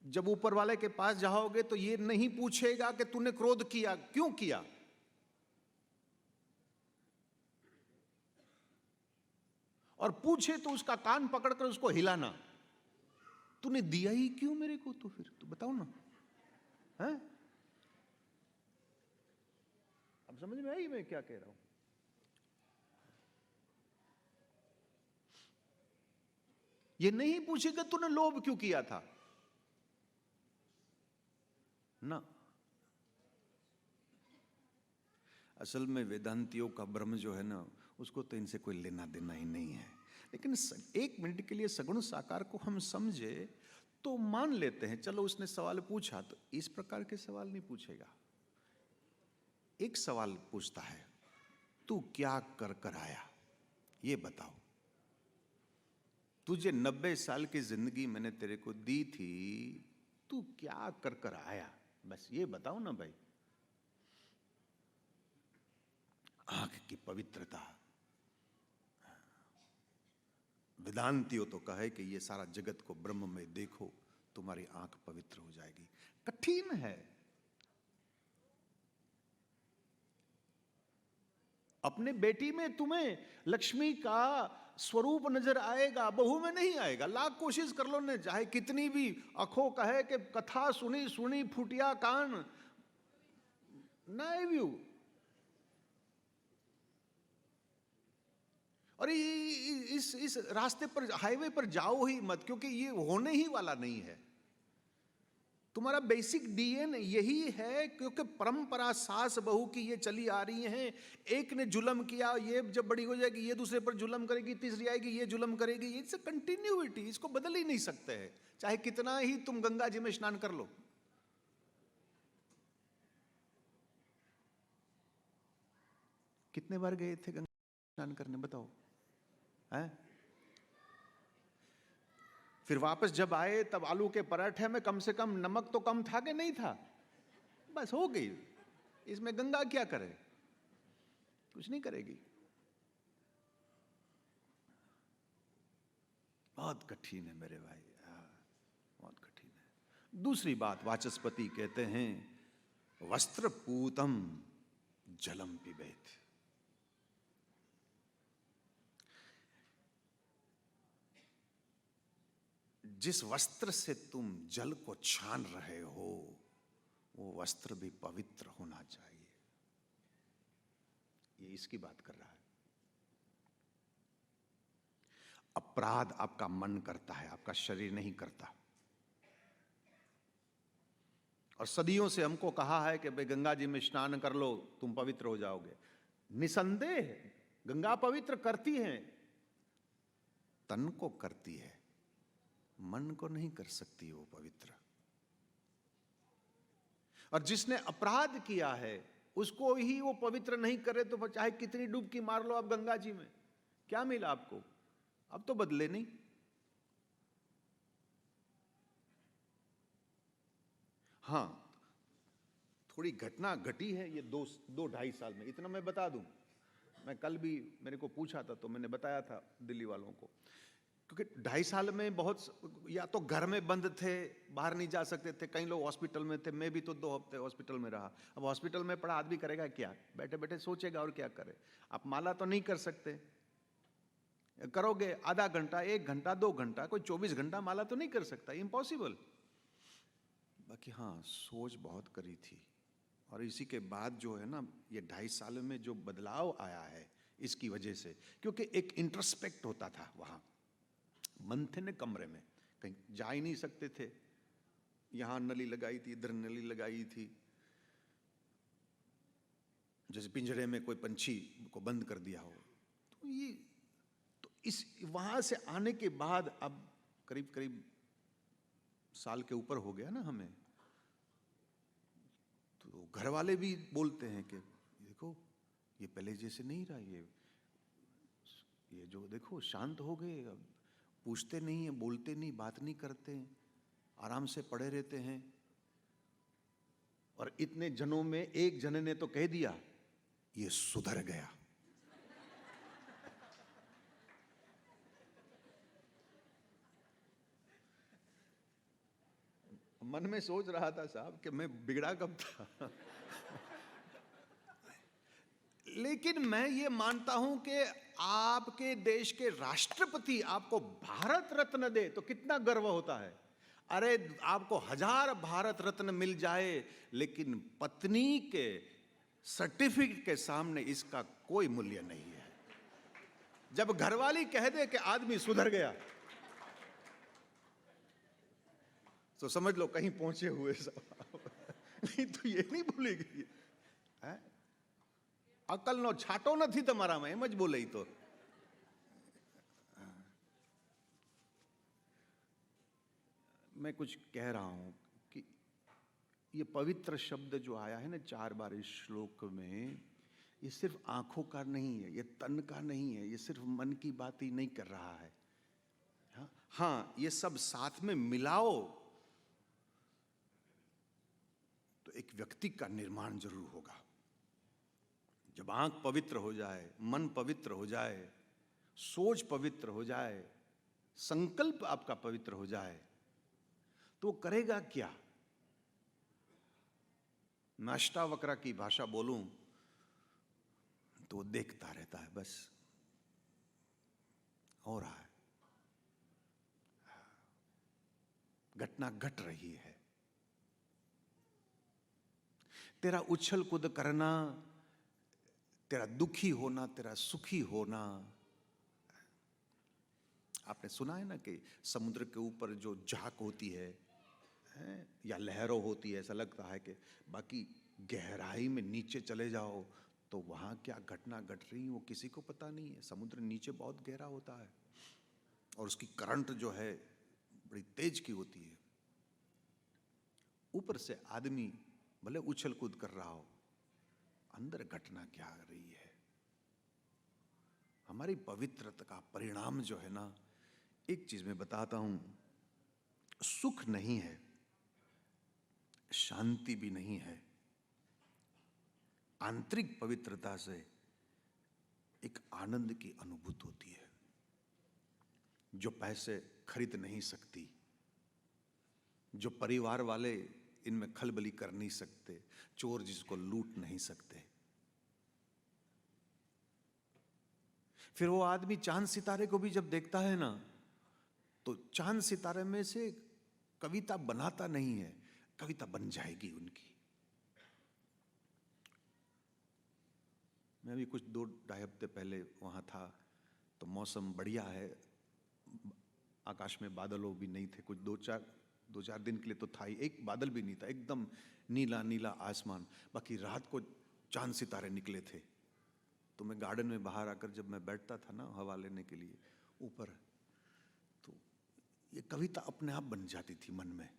जब ऊपर वाले के पास जाओगे तो ये नहीं पूछेगा कि तूने क्रोध किया, क्यों किया। और पूछे तो उसका कान पकड़कर उसको हिलाना, तूने दिया ही क्यों मेरे को, तो फिर तो बताओ ना, हैं? अब समझ में आई मैं क्या कह रहा हूं? ये नहीं पूछेगा तूने लोभ क्यों किया था ना। असल में वेदांतियों का ब्रह्म जो है ना, उसको तो इनसे कोई लेना देना ही नहीं है। लेकिन एक मिनट के लिए सगुण साकार को हम समझे तो मान लेते हैं, चलो उसने सवाल पूछा, तो इस प्रकार के सवाल नहीं पूछेगा। एक सवाल पूछता है, तू क्या कर कर आया, ये बताओ। तुझे 90 साल की जिंदगी मैंने तेरे को दी थी, तू क्या कर कर आया, बस ये बताओ ना भाई। आंख की पवित्रता, वेदांतियों तो कहे कि ये सारा जगत को ब्रह्म में देखो, तुम्हारी आंख पवित्र हो जाएगी। कठिन है। अपने बेटी में तुम्हें लक्ष्मी का स्वरूप नजर आएगा, बहू में नहीं आएगा। लाख कोशिश कर लो ने, चाहे कितनी भी अखो कहे कि कथा सुनी सुनी फूटिया कान, नहीं व्यू। और इस रास्ते पर, हाईवे पर जाओ ही मत, क्योंकि ये होने ही वाला नहीं है। तुम्हारा बेसिक डीएनए यही है, क्योंकि परंपरा सास बहू की ये चली आ रही है। एक ने जुल्म किया, ये जब बड़ी हो जाएगी ये दूसरे पर जुल्म करेगी, तीसरी आएगी ये जुल्म करेगी। इट्स अ कंटिन्यूटी, इसको बदल ही नहीं सकते हैं, चाहे कितना ही तुम गंगा जी में स्नान कर लो। कितने बार गए थे गंगा स्नान करने, बताओ हैं? फिर वापस जब आए तब आलू के पराठे में कम से कम नमक तो कम था कि नहीं था? बस हो गई। इसमें गंगा क्या करे, कुछ नहीं करेगी। बहुत कठिन है मेरे भाई, बहुत कठिन है। दूसरी बात, वाचस्पति कहते हैं वस्त्र पूतम जलम पिबेत। जिस वस्त्र से तुम जल को छान रहे हो, वो वस्त्र भी पवित्र होना चाहिए। ये इसकी बात कर रहा है। अपराध आपका मन करता है, आपका शरीर नहीं करता। और सदियों से हमको कहा है कि भाई गंगा जी में स्नान कर लो, तुम पवित्र हो जाओगे। निसंदेह गंगा पवित्र करती है, तन को करती है, मन को नहीं कर सकती वो पवित्र। और जिसने अपराध किया है उसको ही वो पवित्र नहीं करे, तो चाहे कितनी डुबकी मार लो आप गंगा जी में, क्या मिला आपको? अब तो बदले नहीं। हां, थोड़ी घटना घटी है ये 2-2.5 साल में, इतना मैं बता दूं। मैं कल भी, मेरे को पूछा था तो मैंने बताया था दिल्ली वालों को, क्योंकि 2.5 साल में बहुत, या तो घर में बंद थे, बाहर नहीं जा सकते थे, कई लोग हॉस्पिटल में थे, मैं भी तो 2 हफ्ते हॉस्पिटल में रहा। अब हॉस्पिटल में पड़ा आदमी करेगा क्या? बैठे बैठे सोचेगा और क्या करे। आप माला तो नहीं कर सकते, करोगे आधा घंटा, 1 घंटा, 2 घंटा, कोई 24 घंटा माला तो नहीं कर सकता, इम्पॉसिबल। बाकी हाँ, सोच बहुत करी थी। और इसी के बाद जो है ना, ये 2.5 साल में जो बदलाव आया है इसकी वजह से, क्योंकि एक इंट्रोस्पेक्ट होता था वहां, मंथन कमरे में, कहीं जा ही नहीं सकते थे। यहां नली लगाई थी, इधर नली लगाई थी, जैसे पिंजरे में कोई पंछी को बंद कर दिया हो। तो ये, तो इस वहां से आने के बाद अब करीब करीब साल के ऊपर हो गया ना हमें, तो घर वाले भी बोलते हैं कि देखो ये पहले जैसे नहीं रहा। ये जो देखो शांत हो गए, अब पूछते नहीं है, बोलते नहीं, बात नहीं करते, आराम से पड़े रहते हैं। और इतने जनों में एक जने ने तो कह दिया ये सुधर गया। मन में सोच रहा था साहब कि मैं बिगड़ा कब था। लेकिन मैं ये मानता हूं कि आपके देश के राष्ट्रपति आपको भारत रत्न दे तो कितना गर्व होता है। अरे आपको 1000 भारत रत्न मिल जाए, लेकिन पत्नी के सर्टिफिकेट के सामने इसका कोई मूल्य नहीं है। जब घरवाली कह दे कि आदमी सुधर गया, तो समझ लो कहीं पहुंचे हुए सब। नहीं तो ये नहीं भूलेगी, अकल नो छाटो नहीं तमारा में, एम ज बोले तो। मैं कुछ कह रहा हूं कि ये पवित्र शब्द जो आया है ना 4 बार इस श्लोक में, ये सिर्फ आंखों का नहीं है, ये तन का नहीं है, ये सिर्फ मन की बात ही नहीं कर रहा है। हाँ, ये सब साथ में मिलाओ तो एक व्यक्ति का निर्माण जरूर होगा। जब आंख पवित्र हो जाए, मन पवित्र हो जाए, सोच पवित्र हो जाए, संकल्प आपका पवित्र हो जाए, तो वो करेगा क्या? मैं अष्टावक्र की भाषा बोलूं तो वो देखता रहता है, बस हो रहा है, घटना घट रही है। तेरा उछल कूद करना, तेरा दुखी होना, तेरा सुखी होना। आपने सुना है ना कि समुद्र के ऊपर जो झाग होती है या लहरों होती है, ऐसा लगता है कि बाकी गहराई में नीचे चले जाओ तो वहां क्या घटना घट रही है वो किसी को पता नहीं है। समुद्र नीचे बहुत गहरा होता है और उसकी करंट जो है बड़ी तेज की होती है। ऊपर से आदमी भले उछल कूद कर रहा हो, अंदर घटना क्या रही है। हमारी पवित्रता का परिणाम जो है ना, एक चीज मैं बताता हूं, सुख नहीं है, शांति भी नहीं है। आंतरिक पवित्रता से एक आनंद की अनुभूति होती है जो पैसे खरीद नहीं सकती, जो परिवार वाले इनमें खलबली कर नहीं सकते, चोर जिसको लूट नहीं सकते। फिर वो आदमी चांद सितारे को भी जब देखता है ना, तो चांद सितारे में से कविता बनाता नहीं है, कविता बन जाएगी उनकी। मैं भी कुछ 2-2.5 हफ्ते पहले वहां था, तो मौसम बढ़िया है, आकाश में बादलों भी नहीं थे, कुछ 2-4 दिन के लिए तो था ही, एक बादल भी नहीं था, एकदम नीला नीला आसमान। बाकी रात को चांद सितारे निकले थे। तो मैं गार्डन में बाहर आकर जब मैं बैठता था ना हवा लेने के लिए ऊपर, तो ये कविता अपने आप बन जाती थी मन में।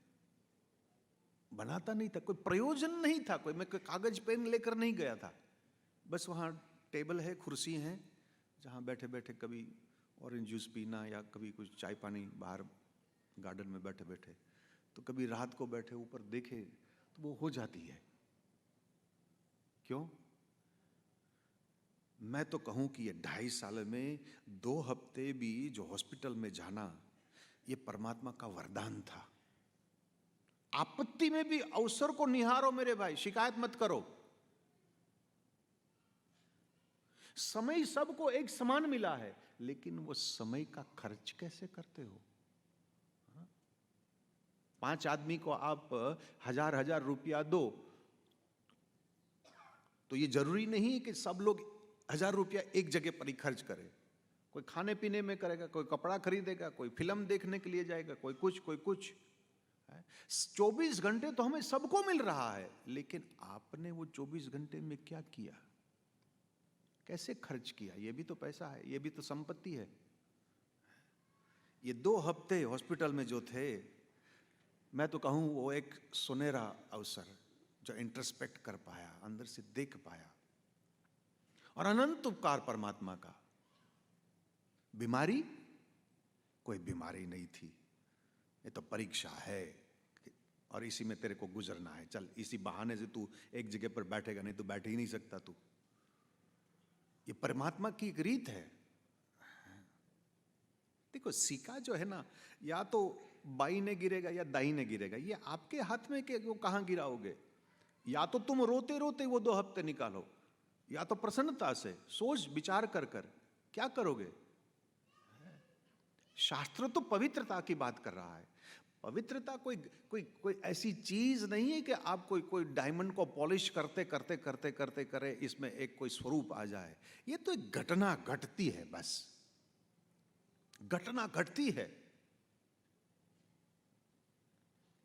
बनाता नहीं था, कोई प्रयोजन नहीं था, मैं कोई कागज पेन लेकर नहीं गया था। बस वहाँ टेबल है, कुर्सी हैं, जहाँ बैठे बैठे कभी ऑरेंज जूस पीना या कभी कुछ चाय पानी बाहर गार्डन में बैठे बैठे, तो कभी रात को बैठे ऊपर देखे तो वो हो जाती है। क्यों? मैं तो कहूं कि ये 2.5 साल में 2 हफ्ते भी जो हॉस्पिटल में जाना, ये परमात्मा का वरदान था। आपत्ति में भी अवसर को निहारो मेरे भाई, शिकायत मत करो। समय सबको एक समान मिला है, लेकिन वो समय का खर्च कैसे करते हो? 5 आदमी को आप 1000 रुपया दो, तो ये जरूरी नहीं कि सब लोग 1000 रुपया एक जगह पर ही खर्च करें। कोई खाने पीने में करेगा, कोई कपड़ा खरीदेगा, कोई फिल्म देखने के लिए जाएगा, कोई कुछ। 24 घंटे तो हमें सबको मिल रहा है, लेकिन आपने वो 24 घंटे में क्या किया, कैसे खर्च किया? ये भी तो पैसा है, ये भी तो संपत्ति है। ये 2 हफ्ते हॉस्पिटल में जो थे, मैं तो कहूं वो एक सुनहरा अवसर, जो इंट्रोस्पेक्ट कर पाया, अंदर से देख पाया। और अनंत उपकार परमात्मा का। बीमारी कोई बीमारी नहीं थी, ये तो परीक्षा है और इसी में तेरे को गुजरना है। चल, इसी बहाने से तू एक जगह पर बैठेगा, नहीं तो बैठ ही नहीं सकता तू। ये परमात्मा की एक रीत है। देखो, सिक्का जो है ना, या तो बाईं गिरेगा या दाहिने गिरेगा, ये आपके हाथ में कि वो कहां गिराओगे। या तो तुम रोते रोते वो 2 हफ्ते निकालो, या तो प्रसन्नता से सोच विचार कर कर क्या करोगे। शास्त्र तो पवित्रता की बात कर रहा है। पवित्रता कोई कोई कोई ऐसी चीज नहीं है कि आप कोई डायमंड को पॉलिश करते करते करते करते करे इसमें एक कोई स्वरूप आ जाए। ये तो एक घटना घटती है, बस घटना घटती है।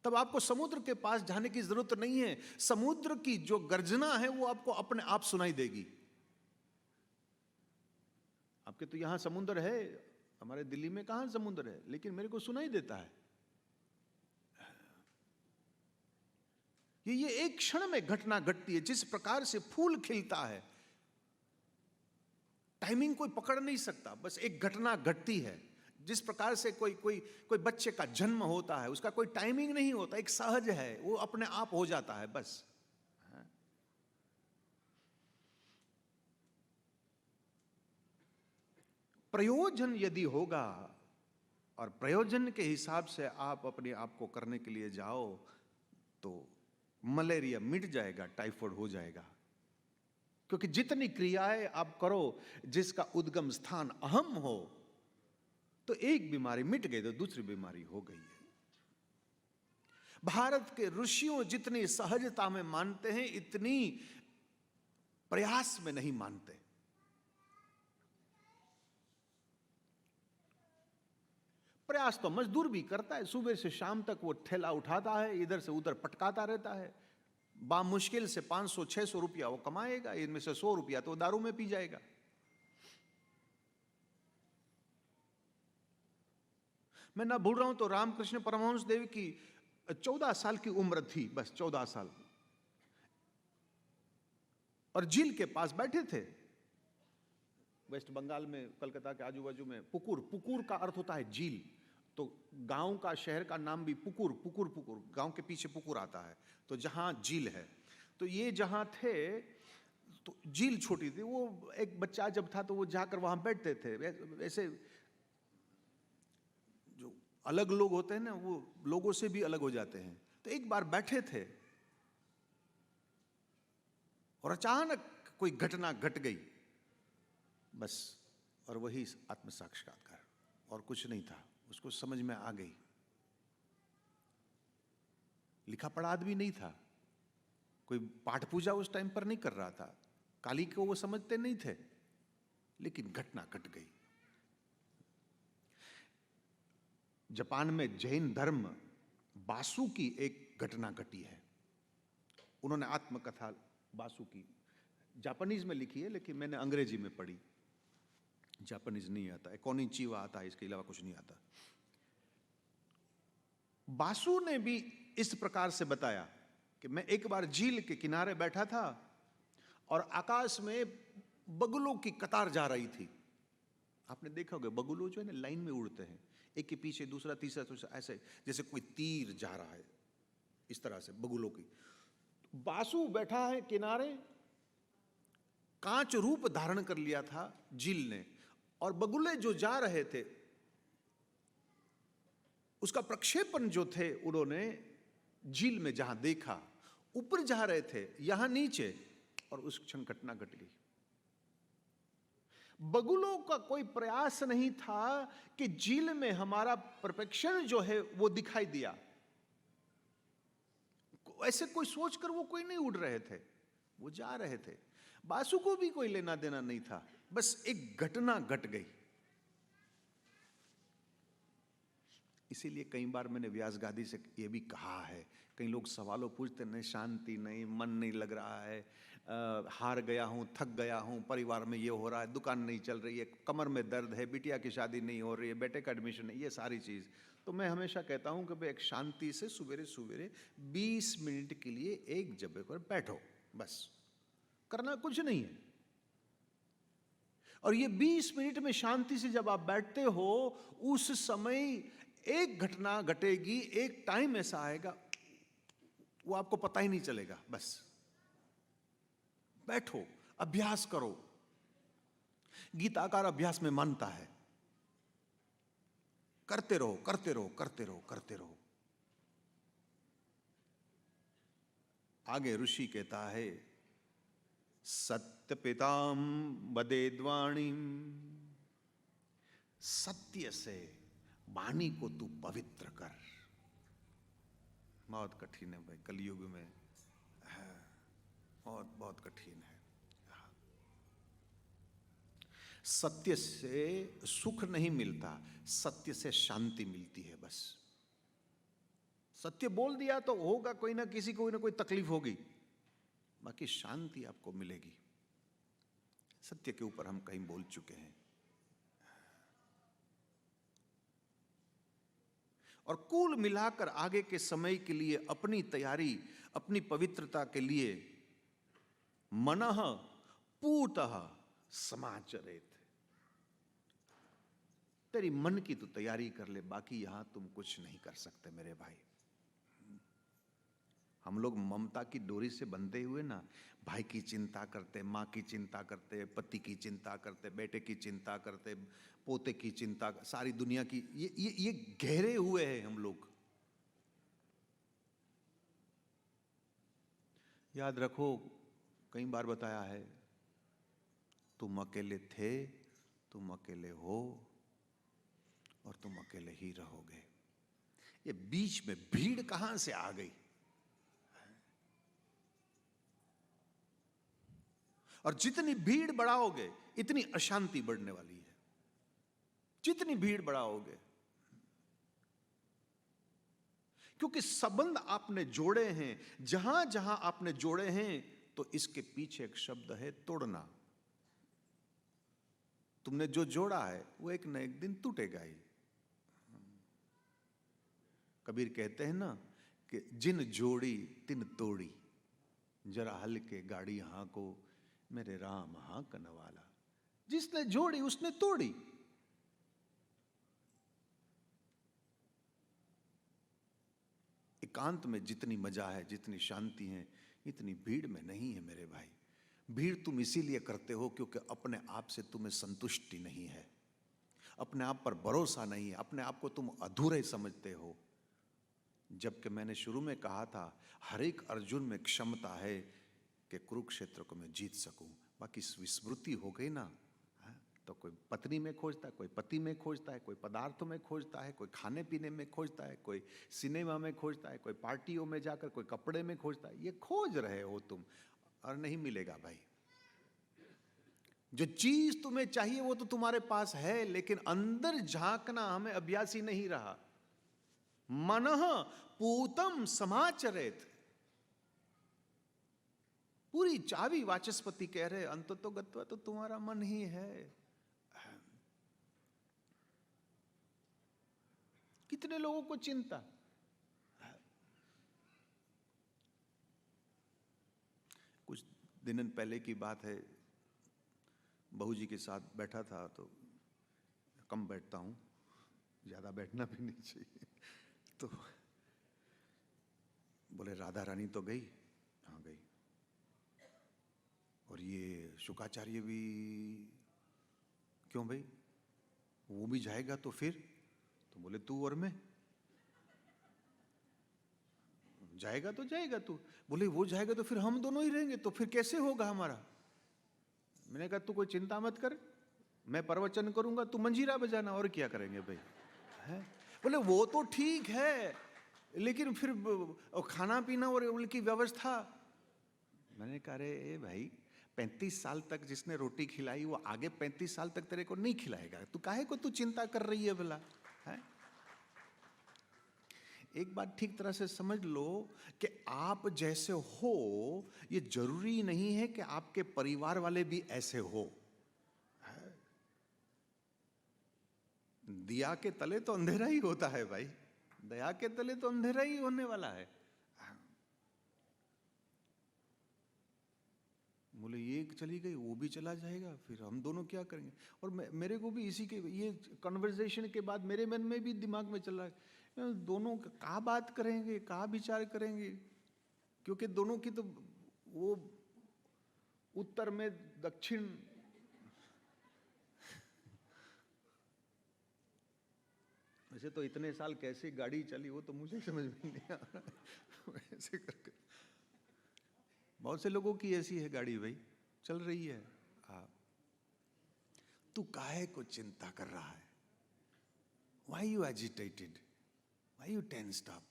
तब आपको समुद्र के पास जाने की जरूरत नहीं है। समुद्र की जो गर्जना है वो आपको अपने आप सुनाई देगी। आपके तो यहां समुद्र है, हमारे दिल्ली में कहां समुद्र है, लेकिन मेरे को सुनाई देता है। ये एक क्षण में घटना घटती है। जिस प्रकार से फूल खिलता है, टाइमिंग कोई पकड़ नहीं सकता, बस एक घटना घटती है। जिस प्रकार से कोई बच्चे का जन्म होता है, उसका कोई टाइमिंग नहीं होता, एक सहज है, वो अपने आप हो जाता है बस। प्रयोजन यदि होगा और प्रयोजन के हिसाब से आप अपने आप को करने के लिए जाओ तो मलेरिया मिट जाएगा, टाइफाइड हो जाएगा। क्योंकि जितनी क्रियाएं आप करो जिसका उद्गम स्थान अहम हो, तो एक बीमारी मिट गई तो दूसरी बीमारी हो गई है। भारत के ऋषियों जितनी सहजता में मानते हैं, इतनी प्रयास में नहीं मानते। प्रयास तो मजदूर भी करता है, सुबह से शाम तक वो ठेला उठाता है, इधर से उधर पटकाता रहता है। मुश्किल से 500-600 रुपया वो कमाएगा, इनमें से 100 रुपया तो दारू में पी जाएगा। मैं ना भूल रहा हूं तो रामकृष्ण परमहंस देव की 14 साल की उम्र थी, बस 14 साल, और झील के पास बैठे थे। वेस्ट बंगाल में, कलकत्ता के आजू बाजू में पुकुर का अर्थ होता है झील। तो गांव का, शहर का नाम भी पुकुर, गांव के पीछे पुकुर आता है, तो जहां झील है। तो ये जहां थे तो झील छोटी थी। वो एक बच्चा जब था तो वो जाकर वहां बैठते थे। वैसे जो अलग लोग होते हैं ना, वो लोगों से भी अलग हो जाते हैं। तो एक बार बैठे थे और अचानक कोई घटना घट गई, बस। और वही आत्म साक्षात्कार, और कुछ नहीं था। उसको समझ में आ गई। लिखा पढ़ा आदमी नहीं था, कोई पाठ पूजा उस टाइम पर नहीं कर रहा था, काली को वो समझते नहीं थे, लेकिन घटना घट गई। जापान में जैन धर्म बासु की एक घटना घटी है। उन्होंने आत्मकथा बासु की जापानीज में लिखी है, लेकिन मैंने अंग्रेजी में पढ़ी। जापानीज नहीं आता, कोनिचिवा आता है, इसके अलावा कुछ नहीं आता। बासु ने भी इस प्रकार से बताया कि मैं एक बार झील के किनारे बैठा था और आकाश में बगुलों की कतार जा रही थी। आपने देखा होगा, बगुलो जो है ना, लाइन में उड़ते हैं, एक के पीछे दूसरा, तीसरा, ऐसे जैसे कोई तीर जा रहा है, इस तरह से बगुलों की। बासु बैठा है किनारे, कांच रूप धारण कर लिया था झील ने, और बगुले जो जा रहे थे उसका प्रक्षेपण जो थे, उन्होंने झील में जहां देखा, ऊपर जा रहे थे, यहां नीचे, और उस क्षण घटना घट गई। बगुलों का कोई प्रयास नहीं था कि झील में हमारा परफेक्शन जो है वो दिखाई दिया। ऐसे कोई सोचकर वो कोई नहीं उड़ रहे थे, वो जा रहे थे। बासु को भी कोई लेना देना नहीं था, बस एक घटना घट गई। इसीलिए कई बार मैंने व्यास गादी से ये भी कहा है। कई लोग सवालों पूछते, नहीं शांति नहीं, मन नहीं लग रहा है, हार गया हूँ, थक गया हूँ, परिवार में ये हो रहा है, दुकान नहीं चल रही है, कमर में दर्द है, बिटिया की शादी नहीं हो रही है, बेटे का एडमिशन है, ये सारी चीज़। तो मैं हमेशा कहता हूँ कि भाई एक शांति से सवेरे सवेरे 20 मिनट के लिए एक जगह पर बैठो, बस, करना कुछ नहीं है। और ये 20 मिनट में शांति से जब आप बैठते हो, उस समय एक घटना घटेगी, एक टाइम ऐसा आएगा, वो आपको पता ही नहीं चलेगा। बस बैठो, अभ्यास करो। गीताकार अभ्यास में मानता है, करते रहो, करते रहो, करते रहो, करते रहो। आगे ऋषि कहता है, सत्य पिताम वदेद्वाणी, सत्य से वाणी को तू पवित्र कर। बहुत कठिन है भाई, कलयुग में है, बहुत बहुत कठिन है। सत्य से सुख नहीं मिलता, सत्य से शांति मिलती है। बस सत्य बोल दिया तो होगा, कोई ना किसी को कोई तकलीफ होगी, बाकी शांति आपको मिलेगी। सत्य के ऊपर हम कहीं बोल चुके हैं। और कुल मिलाकर आगे के समय के लिए अपनी तैयारी, अपनी पवित्रता के लिए मनः पूतः समाचरेत। तेरी मन की तो तैयारी कर ले, बाकी यहां तुम कुछ नहीं कर सकते मेरे भाई। हम लोग ममता की डोरी से बंधे हुए ना, भाई की चिंता करते, माँ की चिंता करते, पति की चिंता करते, बेटे की चिंता करते, पोते की चिंता, सारी दुनिया की, ये गहरे हुए हैं हम लोग। याद रखो, कई बार बताया है, तुम अकेले थे, तुम अकेले हो, और तुम अकेले ही रहोगे। ये बीच में भीड़ कहां से आ गई? और जितनी भीड़ बढ़ाओगे, इतनी अशांति बढ़ने वाली है। जितनी भीड़ बढ़ाओगे, क्योंकि संबंध आपने जोड़े हैं, जहां जहां आपने जोड़े हैं, तो इसके पीछे एक शब्द है, तोड़ना। तुमने जो जोड़ा है वो एक न एक दिन टूटेगा ही। कबीर कहते हैं ना कि जिन जोड़ी तिन तोड़ी, जरा हल्के गाड़ी हाँ को मेरे राम हाँ कनवाला। जिसने जोड़ी उसने तोड़ी। एकांत में जितनी मजा है, जितनी शांति है, इतनी भीड़ में नहीं है मेरे भाई। भीड़ तुम इसीलिए करते हो क्योंकि अपने आप से तुम्हें संतुष्टि नहीं है, अपने आप पर भरोसा नहीं है, अपने आप को तुम अधूरे समझते हो। जबकि मैंने शुरू में कहा था, हर एक अर्जुन में क्षमता है कि कुरुक्षेत्र को मैं जीत सकूं। बाकी विस्मृति हो गई ना, तो कोई पत्नी में खोजता है, कोई पति में खोजता है, कोई पदार्थों में खोजता है, कोई खाने पीने में खोजता है, कोई सिनेमा में खोजता है, कोई पार्टियों में जाकर, कोई कपड़े में खोजता है। ये खोज रहे हो तुम, और नहीं मिलेगा भाई। जो चीज तुम्हें चाहिए वो तो तुम्हारे पास है, लेकिन अंदर झांकना हमें अभ्यासी नहीं रहा। मनः पूतम समाचरेत। पूरी चाबी वाचस्पति कह रहे, अंततो गत्वा तो तुम्हारा मन ही है। कितने लोगों को चिंता। कुछ दिन पहले की बात है, बहू जी के साथ बैठा था, तो कम बैठता हूं, ज्यादा बैठना भी नहीं चाहिए। तो बोले राधा रानी तो गई, हाँ गई, और ये शुकाचार्य भी, क्यों भाई वो भी जाएगा तो फिर? तो बोले तू और मैं, जाएगा तो जाएगा तू। बोले वो जाएगा तो फिर हम दोनों ही रहेंगे, तो फिर कैसे होगा हमारा? मैंने कहा तू कोई चिंता मत कर, मैं प्रवचन करूंगा, तू मंजीरा बजाना, और क्या करेंगे भाई, है? बोले वो तो ठीक है, लेकिन फिर खाना पीना और उनकी व्यवस्था। मैंने कहा रे भाई, 35 साल तक जिसने रोटी खिलाई वो आगे 35 साल तक तेरे को नहीं खिलाएगा, तू काहे को तू चिंता कर रही है भला, है? एक बात ठीक तरह से समझ लो कि आप जैसे हो, ये जरूरी नहीं है कि आपके परिवार वाले भी ऐसे हो। दिया के तले तो अंधेरा ही होता है भाई, दया के तले तो अंधेरा ही होने वाला है। बोले ये एक चली गई, वो भी चला जाएगा, फिर हम दोनों क्या करेंगे? और मेरे को भी इसी के ये कन्वर्सेशन के बाद मेरे मन में भी दिमाग में चल रहा है, दोनों कहाँ बात करेंगे, कहाँ विचार करेंगे, क्योंकि दोनों की तो वो उत्तर में दक्षिण, वैसे तो इतने साल कैसे गाड़ी चली वो तो मुझे समझ में नहीं आ रहा ऐसे करके बहुत से लोगों की ऐसी है गाड़ी, भाई चल रही है। तू काहे को चिंता कर रहा है? Why you agitated, why you tensed up?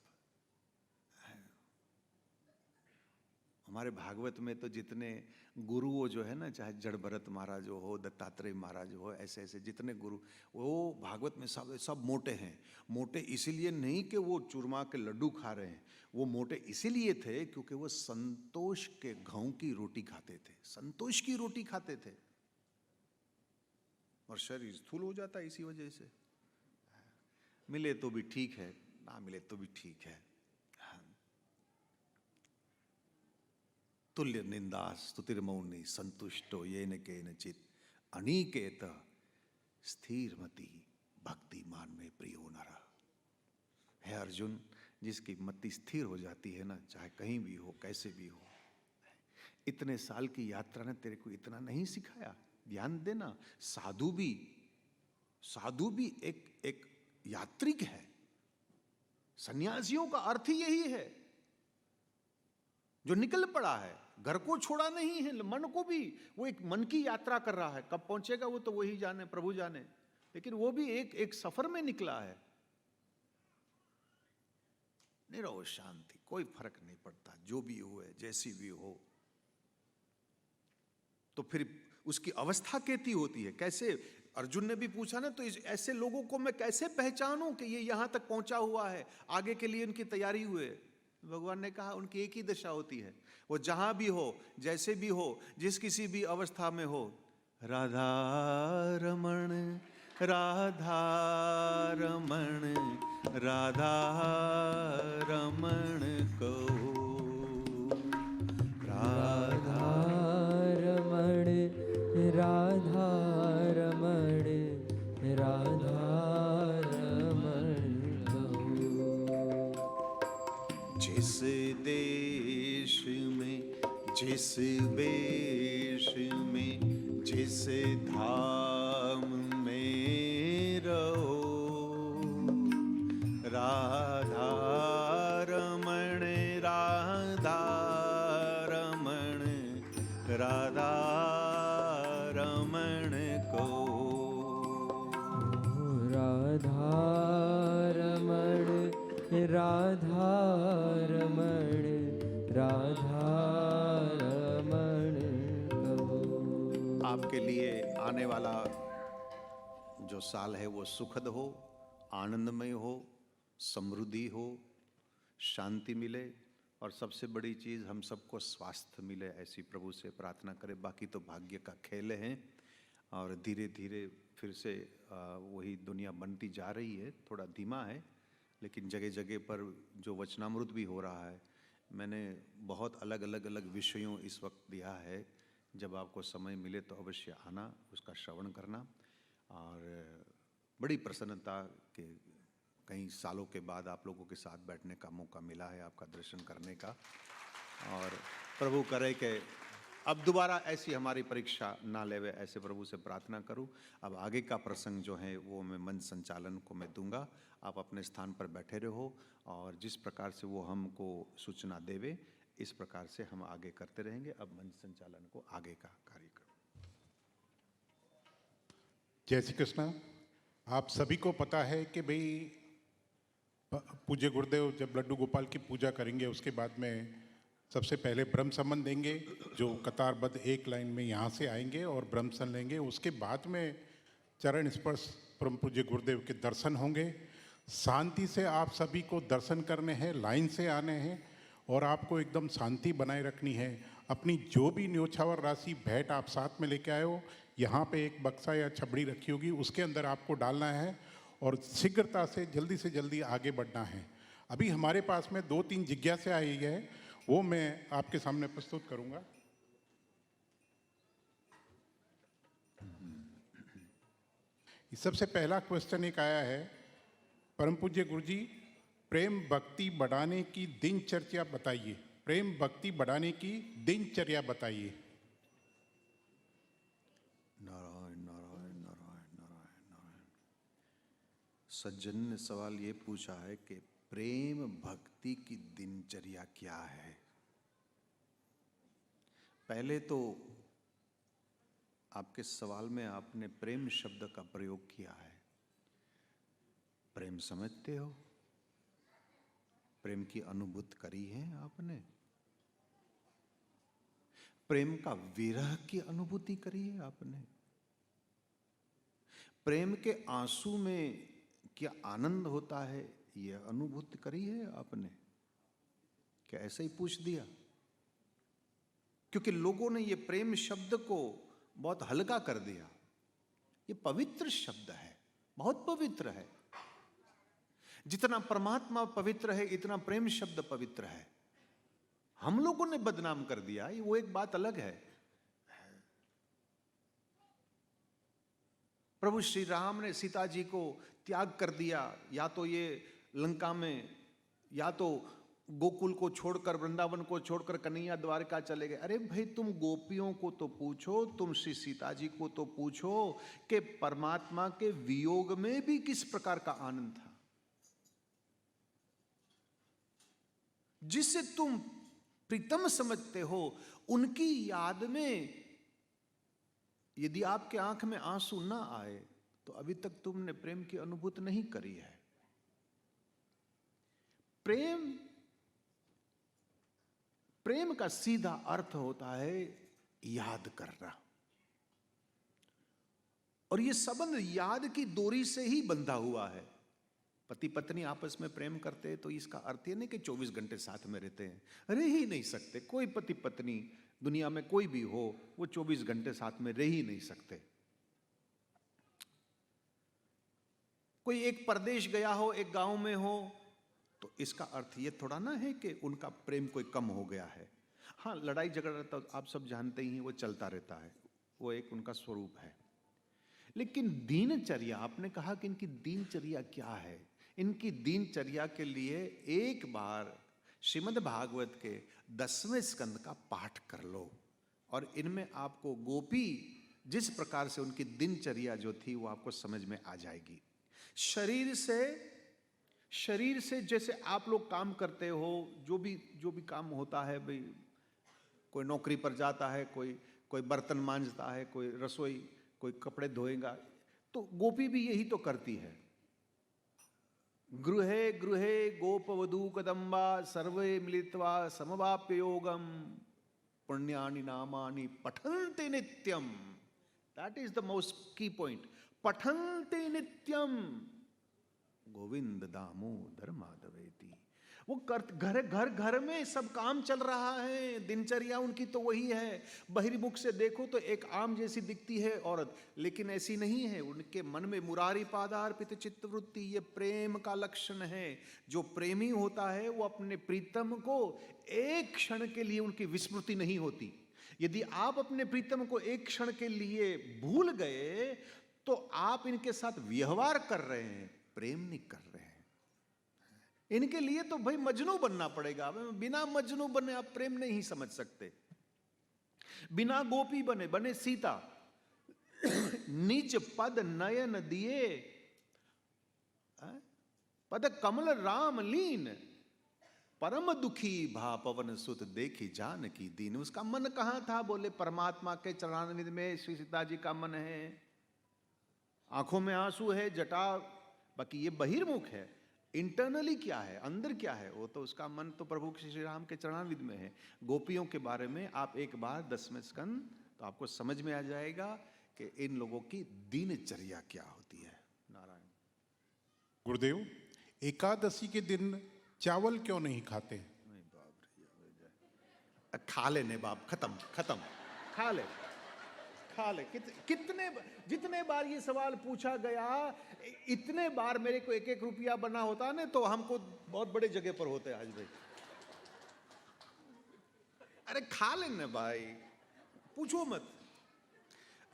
हमारे भागवत में तो जितने गुरुओं जो है ना, चाहे जड़ भरत महाराज हो, दत्तात्रेय महाराज हो, ऐसे ऐसे जितने गुरु, वो भागवत में सब मोटे हैं। मोटे इसीलिए नहीं कि वो चूरमा के लड्डू खा रहे हैं, वो मोटे इसीलिए थे क्योंकि वो संतोष के गेहूं की रोटी खाते थे, संतोष की रोटी खाते थे, और शरीर स्थूल हो जाता है इसी वजह से। मिले तो भी ठीक है, ना मिले तो भी ठीक है। तुल्य निंदा स्तुतिर्मौनी संतुष्टो येन केनचित् अनिकेत स्थिरमति भक्तिमान में प्रियो नर। है अर्जुन, जिसकी मति स्थिर हो जाती है ना, चाहे कहीं भी हो, कैसे भी हो। इतने साल की यात्रा ने तेरे को इतना नहीं सिखाया? ध्यान देना, साधु भी एक यात्रिक है। सन्यासियों का अर्थ ही यही है, जो निकल पड़ा है, घर को छोड़ा नहीं है, मन को भी, वो एक मन की यात्रा कर रहा है। कब पहुंचेगा वो तो वही जाने, प्रभु जाने, लेकिन वो भी एक सफर में निकला है। निरव शांति, कोई फर्क नहीं पड़ता, जो भी हो है, जैसी भी हो। तो फिर उसकी अवस्था कैसी होती है? कैसे, अर्जुन ने भी पूछा ना, तो ऐसे लोगों को मैं कैसे पहचानूं कि ये यहां तक पहुंचा हुआ है, आगे के लिए उनकी तैयारी हुए? भगवान ने कहा उनकी एक ही दशा होती है, वो जहां भी हो, जैसे भी हो, जिस किसी भी अवस्था में हो, राधा रमण राधा रमण राधा रमण कहो, राधा रमण राधा रमण राधा रमण कहो। जिस देश में, जिस वेश में, जिस धाम में रहो, राधा रमण राधा रमण राधा रमण को। राधा रमण राधा रमण राधा रमण कहो। आपके लिए आने वाला जो साल है वो सुखद हो, आनंदमय हो, समृद्धि हो, शांति मिले, और सबसे बड़ी चीज़ हम सबको स्वास्थ्य मिले, ऐसी प्रभु से प्रार्थना करें। बाकी तो भाग्य का खेल है, और धीरे धीरे फिर से वही दुनिया बनती जा रही है। थोड़ा धीमा है, लेकिन जगह जगह पर जो वचनामृत भी हो रहा है, मैंने बहुत अलग अलग विषयों इस वक्त दिया है। जब आपको समय मिले तो अवश्य आना, उसका श्रवण करना। और बड़ी प्रसन्नता के कई सालों के बाद आप लोगों के साथ बैठने का मौका मिला है, आपका दर्शन करने का। और प्रभु करे कि अब दोबारा ऐसी हमारी परीक्षा ना लेवे, ऐसे प्रभु से प्रार्थना करूं। अब आगे का प्रसंग जो है वो मैं मंच संचालन को मैं दूंगा, आप अपने स्थान पर बैठे रहो, और जिस प्रकार से वो हमको सूचना देवे, इस प्रकार से हम आगे करते रहेंगे। अब मंच संचालन को आगे का कार्यक्रम। जय श्री कृष्ण। आप सभी को पता है कि भाई पूज्य गुरुदेव जब लड्डू गोपाल की पूजा करेंगे, उसके बाद में सबसे पहले ब्रह्म संबंध देंगे, जो कतारबद्ध एक लाइन में यहाँ से आएंगे और ब्रह्म संबंध लेंगे। उसके बाद में चरण स्पर्श परम पूज्य गुरुदेव के दर्शन होंगे। शांति से आप सभी को दर्शन करने हैं, लाइन से आने हैं, और आपको एकदम शांति बनाए रखनी है। अपनी जो भी न्योछावर राशि भेंट आप साथ में लेके आए हो, यहाँ पे एक बक्सा या छबड़ी रखी होगी, उसके अंदर आपको डालना है, और शीघ्रता से जल्दी आगे बढ़ना है। अभी हमारे पास में 2-3 जिज्ञासा आई है, वो मैं आपके सामने प्रस्तुत करूँगा। सबसे पहला क्वेश्चन एक आया है, परम पूज्य गुरु जी, प्रेम भक्ति बढ़ाने की दिनचर्या बताइए। प्रेम भक्ति बढ़ाने की दिनचर्या बताइए। नारायण नारायण नारायण नारायण नारायण। सज्जन ने सवाल ये पूछा है कि प्रेम भक्ति की दिनचर्या क्या है। पहले तो आपके सवाल में आपने प्रेम शब्द का प्रयोग किया है। प्रेम समझते हो? प्रेम की अनुभूति करी है आपने? प्रेम का विरह की अनुभूति करी है आपने? प्रेम के आंसू में क्या आनंद होता है यह अनुभूति करी है आपने? क्या ऐसे ही पूछ दिया? क्योंकि लोगों ने यह प्रेम शब्द को बहुत हल्का कर दिया। यह पवित्र शब्द है, बहुत पवित्र है। जितना परमात्मा पवित्र है इतना प्रेम शब्द पवित्र है। हम लोगों ने बदनाम कर दिया, वो एक बात अलग है। प्रभु श्री राम ने सीता जी को त्याग कर दिया, या तो ये लंका में, या तो गोकुल को छोड़कर, वृंदावन को छोड़कर कन्हैया द्वारका चले गए। अरे भाई, तुम गोपियों को तो पूछो, तुम श्री सीता जी को तो पूछो कि परमात्मा के वियोग में भी किस प्रकार का आनंद था। जिसे तुम प्रीतम समझते हो, उनकी याद में यदि आपके आंख में आंसू ना आए तो अभी तक तुमने प्रेम की अनुभूति नहीं करी है। प्रेम का सीधा अर्थ होता है याद करना, और यह संबंध याद की डोरी से ही बंधा हुआ है। पति पत्नी आपस में प्रेम करते हैं तो इसका अर्थ ये नहीं कि 24 घंटे साथ में रहते हैं, रह ही नहीं सकते। कोई पति पत्नी दुनिया में कोई भी हो, वो 24 घंटे साथ में रह ही नहीं सकते। कोई एक परदेश गया हो, एक गांव में हो, तो इसका अर्थ ये थोड़ा ना है कि उनका प्रेम कोई कम हो गया है। हाँ, लड़ाई झगड़ा तो आप सब जानते ही हैं, वो चलता रहता है, वो एक उनका स्वरूप है। लेकिन दिनचर्या, आपने कहा कि इनकी दिनचर्या क्या है। इनकी दिनचर्या के लिए एक बार श्रीमद् भागवत के 10वें स्कंद का पाठ कर लो, और इनमें आपको गोपी जिस प्रकार से उनकी दिनचर्या जो थी वो आपको समझ में आ जाएगी। शरीर से जैसे आप लोग काम करते हो, जो भी काम होता है, भाई कोई नौकरी पर जाता है, कोई बर्तन मांजता है, कोई रसोई, कोई कपड़े धोएगा, तो गोपी भी यही तो करती है। गृहे गृहे गोपवधू कदम्बा सर्वे मिलित्वा समवाप्य योगम पुण्यानि नामानि पठन्ते नित्यम। दैट इज द मोस्ट की पॉइंट। पठन्ते नित्यम गोविंद दामोदर माधवेति। वो घर में सब काम चल रहा है, दिनचर्या उनकी तो वही है। बहिर्मुख से देखो तो एक आम जैसी दिखती है औरत, लेकिन ऐसी नहीं है। उनके मन में मुरारी पादार्पित चित्तवृत्ति, ये प्रेम का लक्षण है। जो प्रेमी होता है वो अपने प्रीतम को एक क्षण के लिए उनकी विस्मृति नहीं होती। यदि आप अपने प्रीतम को एक क्षण के लिए भूल गए तो आप इनके साथ व्यवहार कर रहे हैं, प्रेम नहीं कर रहे हैं। इनके लिए तो भाई मजनू बनना पड़ेगा। बिना मजनू बने आप प्रेम नहीं समझ सकते। बिना गोपी बने सीता। निज पद नयन दिए पद कमल राम लीन, परम दुखी भा पवन सुत देखी जान की दीन। उसका मन कहां था? बोले परमात्मा के चरणारविंद में श्री सीता जी का मन है। आंखों में आंसू है, जटा, बाकी ये बहिर्मुख है। इंटरनली क्या है, अंदर क्या है, वो तो उसका मन तो प्रभु श्री राम के चरणारविंद में है। गोपियों के बारे में आप एक बार 10वें स्कंद तो आपको समझ में आ जाएगा कि इन लोगों की दिनचर्या क्या होती है। नारायण। गुरुदेव, एकादशी के दिन चावल क्यों नहीं खाते? नहीं बाप रे, खा लेने बाप, खत्म, खा ले। जितने बार ये सवाल पूछा गया, इतने बार मेरे को 1-1 रुपया बना होता ना तो हमको बहुत बड़े जगह पर होते आज भाई। अरे खा लेने भाई, पूछो मत।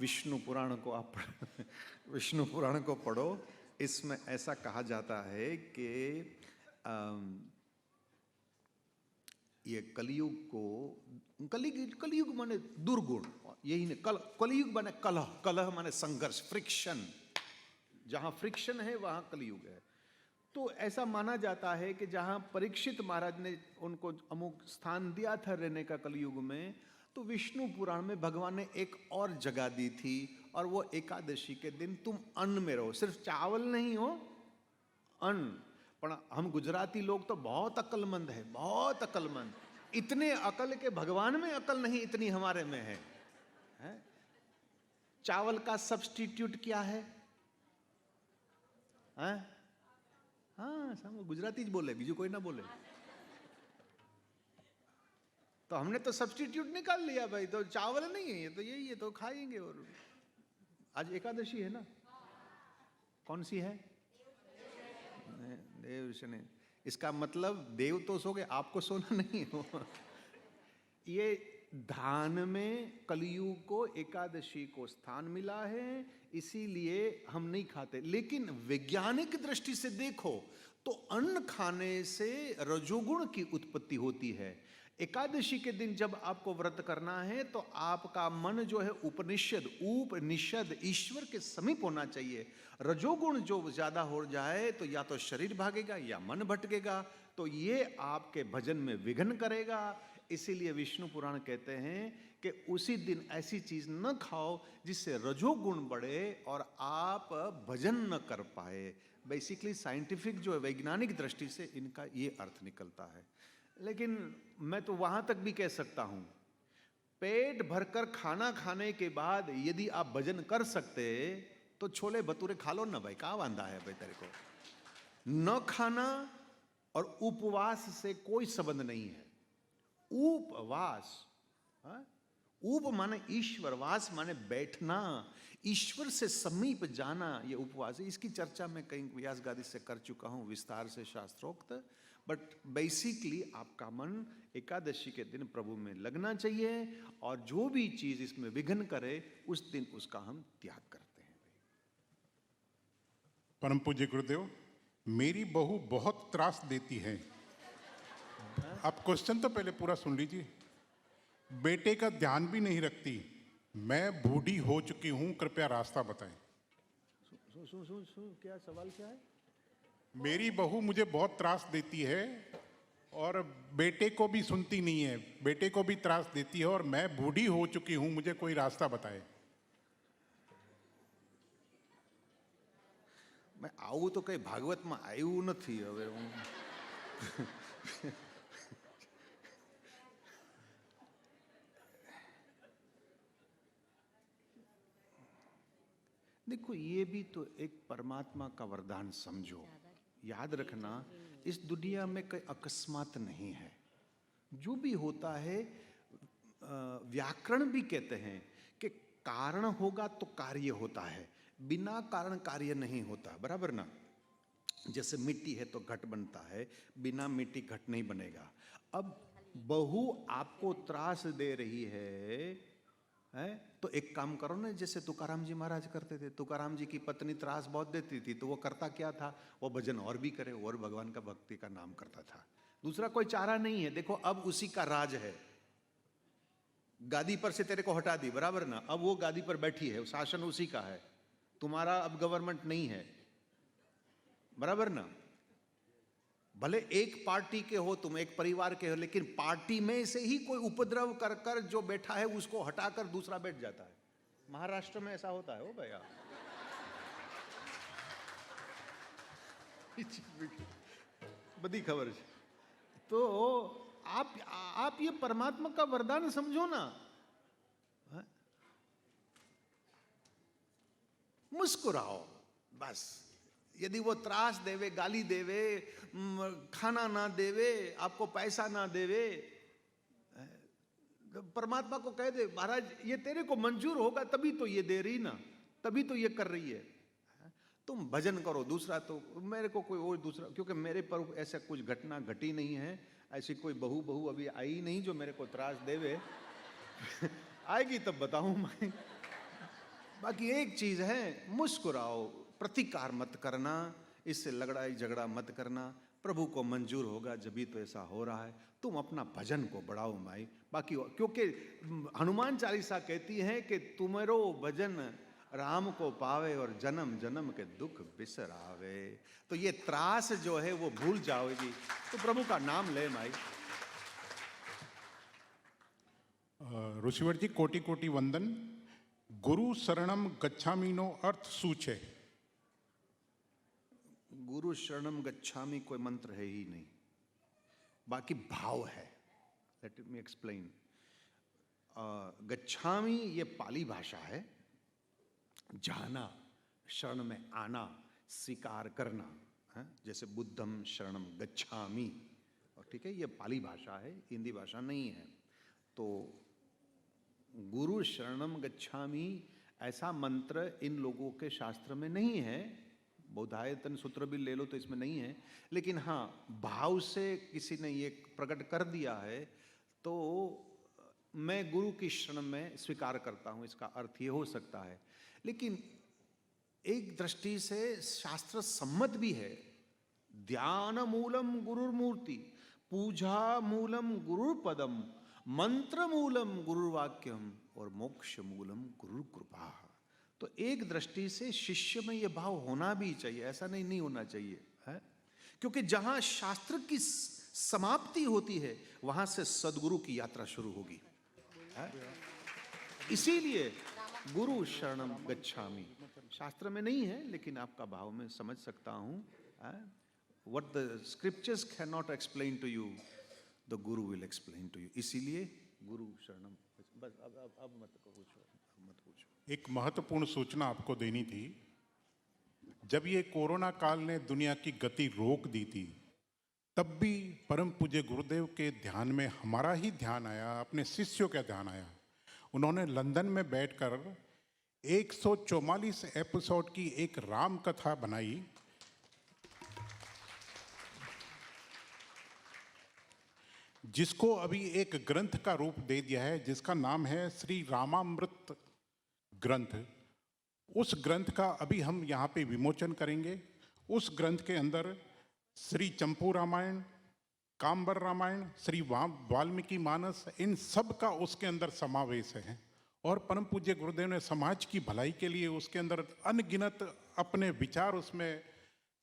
विष्णु पुराण को आप विष्णु पुराण को पढ़ो। इसमें ऐसा कहा जाता है कि ये कलयुग को, कलयुग माने दुर्गुण, यही नहीं, कलयुग माने कलह, कलह माने संघर्ष, फ्रिक्शन। जहां फ्रिक्शन है वहां कलयुग है। तो ऐसा माना जाता है कि जहां परीक्षित महाराज ने उनको अमुक स्थान दिया था रहने का कलयुग में, तो विष्णु पुराण में भगवान ने एक और जगह दी थी, और वो एकादशी के दिन तुम अन्न में रहो, सिर्फ चावल नहीं हो, अन्न। पर हम गुजराती लोग तो बहुत अक्लमंद है, बहुत अक्लमंद, इतने अकल के भगवान में अकल नहीं इतनी हमारे में है? चावल का सब्स्टिट्यूट क्या है? हाँ, सब गुजराती बोले, बीजू कोई ना बोले। तो हमने तो सब्स्टिट्यूट निकाल लिया भाई, तो चावल नहीं है ये, तो यही है, तो खाएंगे। और आज एकादशी है ना, कौन सी है? देव शनि। इसका मतलब देव तो सो गए, आपको सोना नहीं हो। ये धान में कलयुग को एकादशी को स्थान मिला है, इसीलिए हम नहीं खाते। लेकिन वैज्ञानिक दृष्टि से देखो तो अन्न खाने से रजोगुण की उत्पत्ति होती है। एकादशी के दिन जब आपको व्रत करना है तो आपका मन जो है उपनिषद ईश्वर के समीप होना चाहिए। रजोगुण जो ज्यादा हो जाए तो या तो शरीर भागेगा या मन भटकेगा, तो ये आपके भजन में विघ्न करेगा। इसीलिए विष्णु पुराण कहते हैं कि उसी दिन ऐसी चीज न खाओ जिससे रजोगुण बढ़े और आप भजन न कर पाए। बेसिकली साइंटिफिक जो है, वैज्ञानिक दृष्टि से इनका ये अर्थ निकलता है। लेकिन मैं तो वहां तक भी कह सकता हूं, पेट भरकर खाना खाने के बाद यदि आप भजन कर सकते तो छोले भटूरे खा लो ना भाई, क्या वांदा है भाई तेरे को? न खाना और उपवास से कोई संबंध नहीं है। उपवास, उप माने ईश्वर, वास माने बैठना, ईश्वर से समीप जाना, ये उपवास है। इसकी चर्चा मैं कहीं व्यास गादी से कर चुका हूं विस्तार से शास्त्रोक्त। बट बेसिकली आपका मन एकादशी के दिन प्रभु में लगना चाहिए, और जो भी चीज इसमें विघ्न करे उस दिन उसका हम त्याग करते हैं। परम पूज्य गुरुदेव, मेरी बहू बहुत त्रास देती है। आप क्वेश्चन तो पहले पूरा सुन लीजिए। बेटे का ध्यान भी नहीं रखती, मैं बूढ़ी हो चुकी हूं, कृपया रास्ता बताएं। क्या सवाल क्या है? मेरी बहू मुझे बहुत त्रास देती है और बेटे को भी सुनती नहीं है, बेटे को भी त्रास देती है, और मैं बूढ़ी हो चुकी हूं, मुझे कोई रास्ता बताए। मैं आऊं तो कई भागवत में आयु नहीं। हवे हूँ देखो, ये भी तो एक परमात्मा का वरदान समझो। याद रखना, इस दुनिया में कोई अकस्मात नहीं है। जो भी होता है, व्याकरण भी कहते हैं कि कारण होगा तो कार्य होता है, बिना कारण कार्य नहीं होता, बराबर ना? जैसे मिट्टी है तो घट बनता है, बिना मिट्टी घट नहीं बनेगा। अब बहू आपको त्रास दे रही है तो एक काम करो ना, जैसे तुकाराम जी महाराज करते थे। तुकाराम जी की पत्नी त्रास बहुत देती थी, तो वो करता क्या था, वो भजन और भी करे और भगवान का भक्ति का नाम करता था। दूसरा कोई चारा नहीं है। देखो, अब उसी का राज है। गादी पर से तेरे को हटा दी, बराबर ना? अब वो गादी पर बैठी है, शासन उसी का है, तुम्हारा अब गवर्नमेंट नहीं है, बराबर ना? भले एक पार्टी के हो तुम, एक परिवार के हो, लेकिन पार्टी में से ही कोई उपद्रव कर कर जो बैठा है उसको हटाकर दूसरा बैठ जाता है। महाराष्ट्र में ऐसा होता है। ओ भैया, बड़ी खबर। तो आप ये परमात्मा का वरदान समझो ना। मुस्कुराओ बस। यदि वो त्रास देवे, गाली देवे, खाना ना देवे, आपको पैसा ना देवे, तो परमात्मा को कह दे, महाराज ये तेरे को मंजूर होगा तभी तो ये दे रही ना, तभी तो ये कर रही है। तुम भजन करो। दूसरा तो मेरे को कोई और दूसरा, क्योंकि मेरे पर ऐसा कुछ घटना घटी नहीं है, ऐसी कोई बहू अभी आई नहीं जो मेरे को त्रास देवे। आएगी तब बताऊं मैं। बाकी एक चीज है, मुस्कुराओ, प्रतिकार मत करना, इससे लड़ाई झगड़ा मत करना। प्रभु को मंजूर होगा जभी तो ऐसा हो रहा है। तुम अपना भजन को बढ़ाओ माई। बाकी क्योंकि हनुमान चालीसा कहती है कि तुम्हारो भजन राम को पावे और जन्म जन्म के दुख बिसरावे। तो ये त्रास जो है वो भूल जाओगी, तो प्रभु का नाम ले माई। ऋषिवर जी कोटि कोटि वंदन। गुरु शरणम गच्छामीनो अर्थ सूचे। गुरु शरणम गच्छामी कोई मंत्र है ही नहीं, बाकी भाव है। Let me explain. गच्छामी ये पाली भाषा है, जाना, शरण में आना, स्वीकार करना है। जैसे बुद्धम शरणम गच्छामी, और ठीक है, ये पाली भाषा है, हिंदी भाषा नहीं है। तो गुरु शरणम गच्छामी ऐसा मंत्र इन लोगों के शास्त्र में नहीं है। बौद्धायतन सूत्र भी ले लो तो इसमें नहीं है, लेकिन हाँ, भाव से किसी ने ये प्रकट कर दिया है तो मैं गुरु की शरण में स्वीकार करता हूँ, इसका अर्थ ये हो सकता है। लेकिन एक दृष्टि से शास्त्र सम्मत भी है। ध्यान मूलम गुरुर्मूर्ति, पूजा मूलम गुरुपदम, मंत्र मूलम गुरुवाक्यम और मोक्ष मूलम गुरु कृपा। तो एक दृष्टि से शिष्य में यह भाव होना भी चाहिए, ऐसा नहीं होना चाहिए है। क्योंकि जहां शास्त्र की समाप्ति होती है वहां से सदगुरु की यात्रा शुरू होगी है? इसीलिए गुरु शरणम गच्छामी शास्त्र में नहीं है, लेकिन आपका भाव में समझ सकता हूं। What the scriptures can not explain to you, the guru will explain to you. इसीलिए गुरु शरणम। बस अब मत पूछो। एक महत्वपूर्ण सूचना आपको देनी थी। जब ये कोरोना काल ने दुनिया की गति रोक दी थी, तब भी परम पूज्य गुरुदेव के ध्यान में हमारा ही ध्यान आया, अपने शिष्यों का ध्यान आया। उन्होंने लंदन में बैठकर 144 एपिसोड की एक राम कथा बनाई, जिसको अभी एक ग्रंथ का रूप दे दिया है, जिसका नाम है श्री रामामृत ग्रंथ। उस ग्रंथ का अभी हम यहाँ पे विमोचन करेंगे। उस ग्रंथ के अंदर श्री चंपू रामायण, काम्बर रामायण, श्री वाल्मीकि मानस, इन सब का उसके अंदर समावेश है। और परम पूज्य गुरुदेव ने समाज की भलाई के लिए उसके अंदर अनगिनत अपने विचार उसमें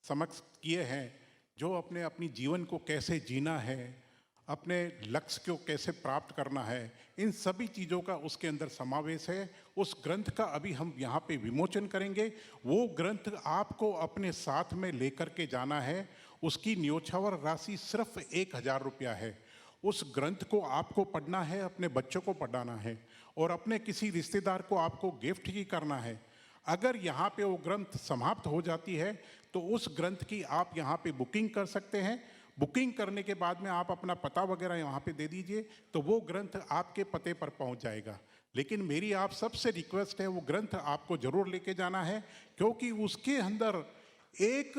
समक्ष किए हैं, जो अपनी जीवन को कैसे जीना है, अपने लक्ष्य को कैसे प्राप्त करना है, इन सभी चीज़ों का उसके अंदर समावेश है। उस ग्रंथ का अभी हम यहाँ पे विमोचन करेंगे। वो ग्रंथ आपको अपने साथ में लेकर के जाना है। उसकी न्योछावर राशि सिर्फ 1000 रुपया है। उस ग्रंथ को आपको पढ़ना है, अपने बच्चों को पढ़ाना है और अपने किसी रिश्तेदार को आपको गिफ्ट ही करना है। अगर यहाँ पे वो ग्रंथ समाप्त हो जाती है तो उस ग्रंथ की आप यहाँ पे बुकिंग कर सकते हैं। बुकिंग करने के बाद में आप अपना पता वगैरह यहाँ पे दे दीजिए तो वो ग्रंथ आपके पते पर पहुँच जाएगा। लेकिन मेरी आप सबसे रिक्वेस्ट है, वो ग्रंथ आपको जरूर लेके जाना है, क्योंकि उसके अंदर एक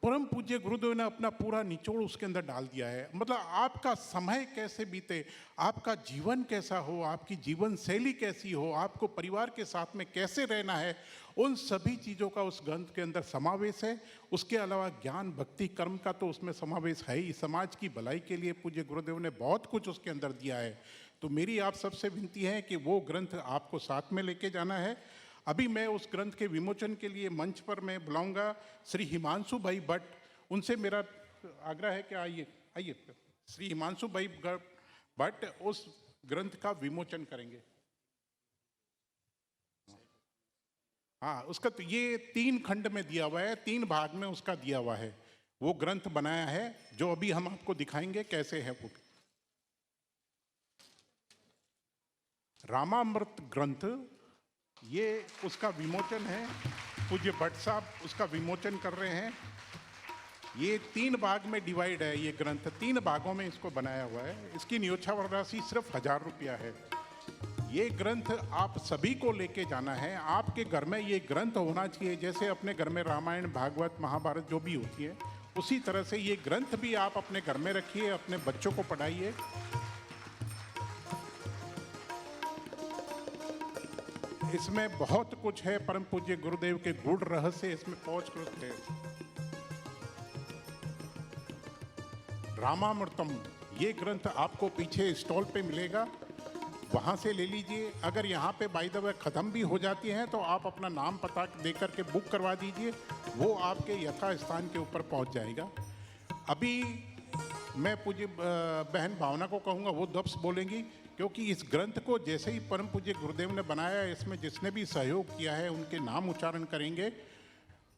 परम पूज्य गुरुदेव ने अपना पूरा निचोड़ उसके अंदर डाल दिया है। आपका समय कैसे बीते, आपका जीवन कैसा हो, आपकी जीवन शैली कैसी हो, आपको परिवार के साथ में कैसे रहना है, उन सभी चीज़ों का उस ग्रंथ के अंदर समावेश है। उसके अलावा ज्ञान भक्ति कर्म का तो उसमें समावेश है ही। समाज की भलाई के लिए पूज्य गुरुदेव ने बहुत कुछ उसके अंदर दिया है। तो मेरी आप सबसे विनती है कि वो ग्रंथ आपको साथ में लेके जाना है। अभी मैं उस ग्रंथ के विमोचन के लिए मंच पर मैं बुलाऊंगा श्री हिमांशु भाई भट्ट। उनसे मेरा आग्रह है कि आइए श्री हिमांशु भाई भट्ट उस ग्रंथ का विमोचन करेंगे। हाँ, उसका तो ये 3 खंड में दिया हुआ है, 3 भाग में उसका दिया हुआ है। वो ग्रंथ बनाया है जो अभी हम आपको दिखाएंगे कैसे है वो। रामामृत ग्रंथ, ये उसका विमोचन है। पूज्य भट्ट साहब उसका विमोचन कर रहे हैं। ये 3 भाग में डिवाइड है। ये ग्रंथ 3 भागों में इसको बनाया हुआ है। इसकी न्योछावर राशि सिर्फ 1000 रुपया है। ये ग्रंथ आप सभी को लेके जाना है। आपके घर में ये ग्रंथ होना चाहिए। जैसे अपने घर में रामायण, भागवत, महाभारत जो भी होती है, उसी तरह से ये ग्रंथ भी आप अपने घर में रखिए, अपने बच्चों को पढ़ाइए। इसमें बहुत कुछ है। परम पूज्य गुरुदेव के गूढ़ रहस्य इसमें पहुंचकृत है। रामामृतम ये ग्रंथ आपको पीछे स्टॉल पे मिलेगा, वहां से ले लीजिए। अगर यहाँ पे बाय द वे खत्म भी हो जाती हैं तो आप अपना नाम पता दे करके बुक करवा दीजिए, वो आपके यथा स्थान के ऊपर पहुंच जाएगा। अभी मैं पूज्य बहन भावना को कहूँगा, वो दब्स बोलेंगी, क्योंकि इस ग्रंथ को जैसे ही परम पूज्य गुरुदेव ने बनाया, इसमें जिसने भी सहयोग किया है उनके नाम उच्चारण करेंगे।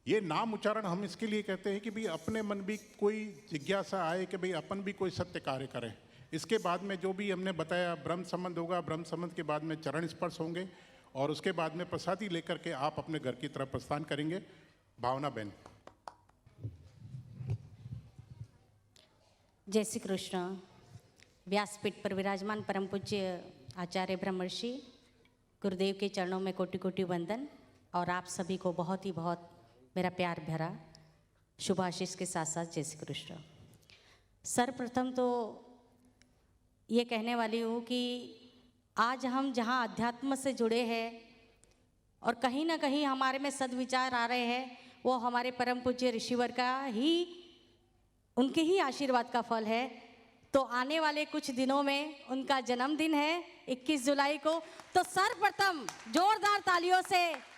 ये नाम उच्चारण हम इसके लिए कहते हैं कि भाई अपने मन भी कोई जिज्ञासा आए कि भाई अपन भी कोई सत्य कार्य करें। इसके बाद में जो भी हमने बताया ब्रह्म संबंध होगा, ब्रह्म संबंध के बाद में चरण स्पर्श होंगे और उसके बाद में प्रसादी लेकर के आप अपने घर की तरफ प्रस्थान करेंगे। भावना बहन। जय श्री कृष्ण। व्यासपीठ पर विराजमान परम पूज्य आचार्य ब्रह्मर्षि गुरुदेव के चरणों में कोटि कोटि वंदन और आप सभी को बहुत ही बहुत मेरा प्यार भरा शुभाशीष के साथ साथ जय श्री कृष्ण। सर्वप्रथम तो ये कहने वाली हूँ कि आज हम जहाँ अध्यात्म से जुड़े हैं और कहीं ना कहीं हमारे में सद्विचार आ रहे हैं, वो हमारे परम पूज्य ऋषिवर का ही, उनके ही आशीर्वाद का फल है। तो आने वाले कुछ दिनों में उनका जन्मदिन है 21 जुलाई को, तो सर्वप्रथम जोरदार तालियों से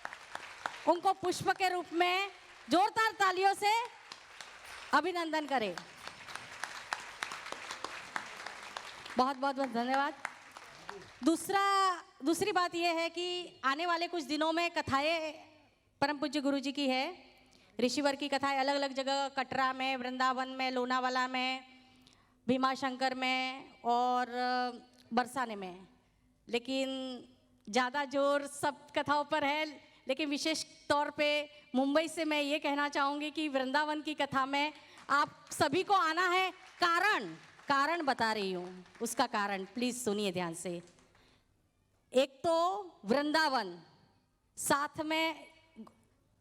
उनको पुष्प के रूप में जोरदार तालियों से अभिनंदन करें। बहुत बहुत धन्यवाद। दूसरी बात यह है कि आने वाले कुछ दिनों में कथाएं परम पूज्य गुरु जी की है, ऋषिवर की कथाएं अलग अलग जगह, कटरा में, वृंदावन में, लोनावाला में, भीमाशंकर में और बरसाने में, लेकिन ज़्यादा जोर सब कथाओं पर है। लेकिन विशेष तौर पे मुंबई से मैं ये कहना चाहूँगी कि वृंदावन की कथा में आप सभी को आना है। कारण बता रही हूँ, उसका कारण प्लीज़ सुनिए ध्यान से। एक तो वृंदावन, साथ में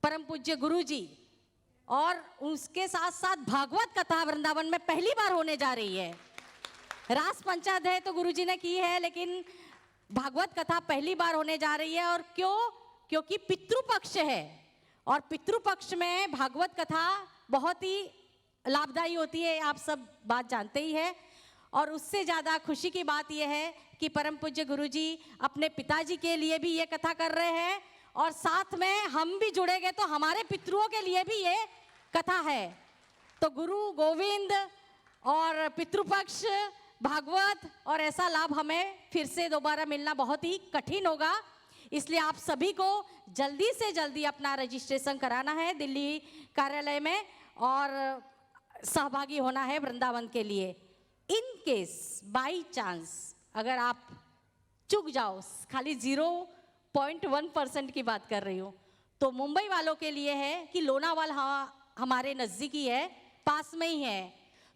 परम पूज्य गुरु जी, और उसके साथ साथ भागवत कथा वृंदावन में पहली बार होने जा रही है। रास पंचाध्याय तो गुरु जी ने की है, लेकिन भागवत कथा पहली बार होने जा रही है। और क्योंकि पितृपक्ष है और पितृपक्ष में भागवत कथा बहुत ही लाभदायी होती है, आप सब बात जानते ही है। और उससे ज़्यादा खुशी की बात यह है कि परम पूज्य गुरु जी अपने पिताजी के लिए भी ये कथा कर रहे हैं और साथ में हम भी जुड़ेंगे तो हमारे पितरों के लिए भी ये कथा है। तो गुरु गोविंद और पितृपक्ष, भागवत और ऐसा लाभ हमें फिर से दोबारा मिलना बहुत ही कठिन होगा। इसलिए आप सभी को जल्दी से जल्दी अपना रजिस्ट्रेशन कराना है दिल्ली कार्यालय में और सहभागी होना है वृंदावन के लिए। इन केस बाई चांस अगर आप चूक जाओ, खाली 0.1% की बात कर रही हूँ, तो मुंबई वालों के लिए है कि लोनावाला हमारे नज़दीकी है, पास में ही है,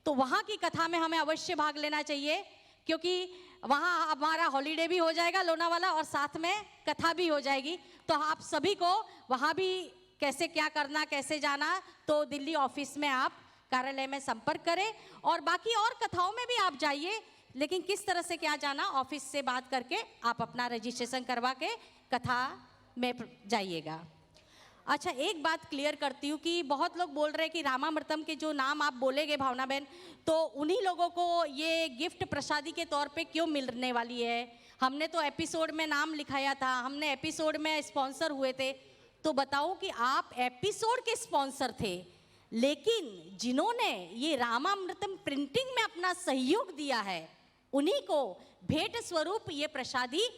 तो वहाँ की कथा में हमें अवश्य भाग लेना चाहिए, क्योंकि वहाँ हमारा हॉलीडे भी हो जाएगा लोनावाला और साथ में कथा भी हो जाएगी। तो आप सभी को वहाँ भी कैसे क्या करना, कैसे जाना, तो दिल्ली ऑफिस में आप कार्यालय में संपर्क करें और बाकी और कथाओं में भी आप जाइए, लेकिन किस तरह से क्या जाना ऑफिस से बात करके आप अपना रजिस्ट्रेशन करवा के कथा में जाइएगा। अच्छा, एक बात क्लियर करती हूँ कि बहुत लोग बोल रहे हैं कि रामामृतम के जो नाम आप बोलेंगे भावना बहन, तो उन्हीं लोगों को ये गिफ्ट प्रसादी के तौर पे क्यों मिलने वाली है। हमने तो एपिसोड में नाम लिखाया था, हमने एपिसोड में स्पॉन्सर हुए थे, तो बताओ कि आप एपिसोड के स्पॉन्सर थे, लेकिन जिन्होंने ये रामामृतम प्रिंटिंग में अपना सहयोग दिया है उन्हीं को भेंट स्वरूप ये प्रसादी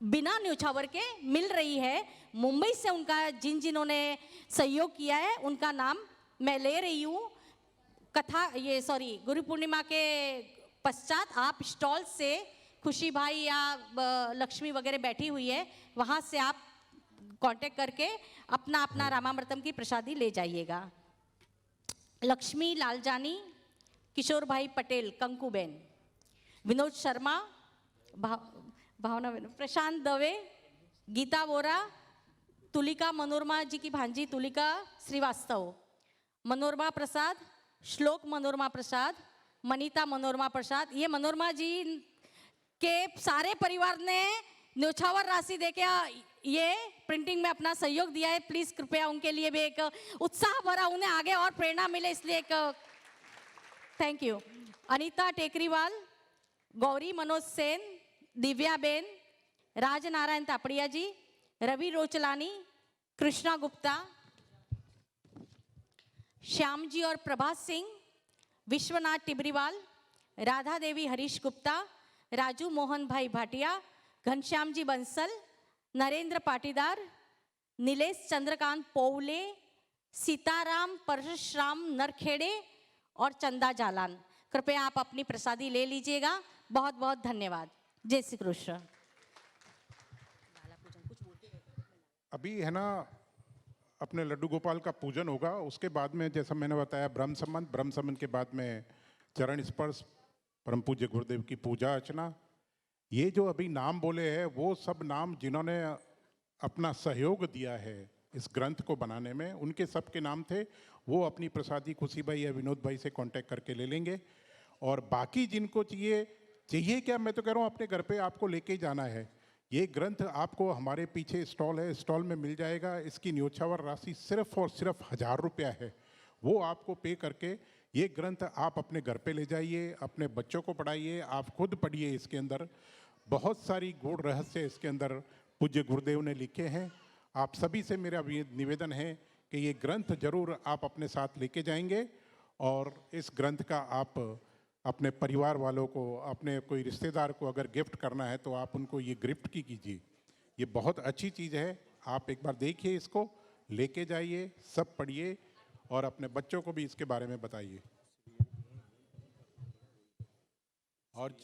बिना न्योछावर के मिल रही है। मुंबई से उनका जिन्होंने सहयोग किया है उनका नाम मैं ले रही हूँ। गुरु पूर्णिमा के पश्चात आप स्टॉल से, खुशी भाई या लक्ष्मी वगैरह बैठी हुई है, वहाँ से आप कांटेक्ट करके अपना रामामृतम की प्रसादी ले जाइएगा। लक्ष्मी लालजानी, किशोर भाई पटेल, कंकुबेन, विनोद शर्मा, भावना, प्रशांत दवे, गीता वोरा, तुलिका मनोरमा जी की भांजी तुलिका श्रीवास्तव, मनोरमा प्रसाद, श्लोक मनोरमा प्रसाद, मनीता मनोरमा प्रसाद। ये मनोरमा जी के सारे परिवार ने न्योछावर राशि देके ये प्रिंटिंग में अपना सहयोग दिया है, प्लीज कृपया उनके लिए भी एक उत्साह भरा, उन्हें आगे और प्रेरणा मिले, इसलिए एक थैंक यू। अनीता टेकरीवाल, गौरी मनोज सेन, दिव्या बेन, राजनारायण तापड़िया जी, रवि रोचलानी, कृष्णा गुप्ता, श्याम जी और प्रभात सिंह, विश्वनाथ टिबरीवाल, राधा देवी हरीश गुप्ता, राजू मोहन भाई भाटिया, घनश्याम जी बंसल, नरेंद्र पाटीदार, नीलेश चंद्रकांत पोवले, सीताराम परशुराम नरखेड़े और चंदा जालान। कृपया आप अपनी प्रसादी ले लीजिएगा। बहुत बहुत धन्यवाद। जय श्री कृष्ण। अभी है ना अपने लड्डू गोपाल का पूजन होगा, उसके बाद में जैसा मैंने बताया ब्रह्म संबंध के बाद में चरण स्पर्श, परम पूज्य गुरुदेव की पूजा अर्चना। ये जो अभी नाम बोले हैं वो सब नाम जिन्होंने अपना सहयोग दिया है इस ग्रंथ को बनाने में, उनके सब के नाम थे। वो अपनी प्रसादी खुशी भाई या विनोद भाई से कांटेक्ट करके ले लेंगे। और बाकी जिनको चाहिए क्या, मैं तो कह रहा हूँ अपने घर पे आपको लेके ही जाना है। ये ग्रंथ आपको हमारे पीछे स्टॉल है, स्टॉल में मिल जाएगा। इसकी न्योछावर राशि सिर्फ और सिर्फ 1000 रुपया है। वो आपको पे करके ये ग्रंथ आप अपने घर पे ले जाइए, अपने बच्चों को पढ़ाइए, आप खुद पढ़िए। इसके अंदर बहुत सारी गूढ़ रहस्य इसके अंदर पूज्य गुरुदेव ने लिखे हैं। आप सभी से मेरा निवेदन है कि ये ग्रंथ जरूर आप अपने साथ लेके जाएंगे और इस ग्रंथ का आप अपने परिवार वालों को, अपने कोई रिश्तेदार को अगर गिफ्ट करना है तो आप उनको ये गिफ्ट कीजिए। ये बहुत अच्छी चीज़ है। आप एक बार देखिए, इसको लेके जाइए, सब पढ़िए और अपने बच्चों को भी इसके बारे में बताइए। और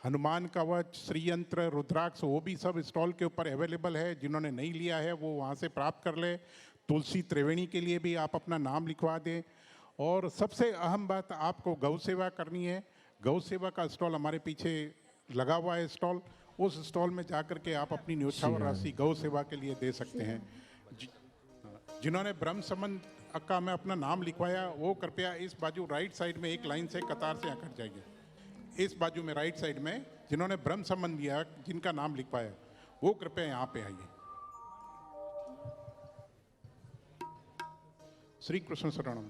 हनुमान कवच, श्री यंत्र, रुद्राक्ष, वो भी सब स्टॉल के ऊपर अवेलेबल है। जिन्होंने नहीं लिया है वो वहाँ से प्राप्त कर ले। तुलसी त्रिवेणी के लिए भी आप अपना नाम लिखवा दें। और सबसे अहम बात, आपको गौ सेवा करनी है। गौ सेवा का स्टॉल हमारे पीछे लगा हुआ है स्टॉल, उस स्टॉल में जाकर के आप अपनी न्योछावर राशि गौ सेवा के लिए दे सकते हैं। जिन्होंने ब्रह्म संबंध का में अपना नाम लिखवाया वो कृपया इस बाजू राइट साइड में एक लाइन से कतार से आकर जाइए। इस बाजू में राइट साइड में जिन्होंने ब्रह्म संबंध लिया, जिनका नाम लिखवाया, वो कृपया यहाँ पे आइए। श्री कृष्ण शरणम।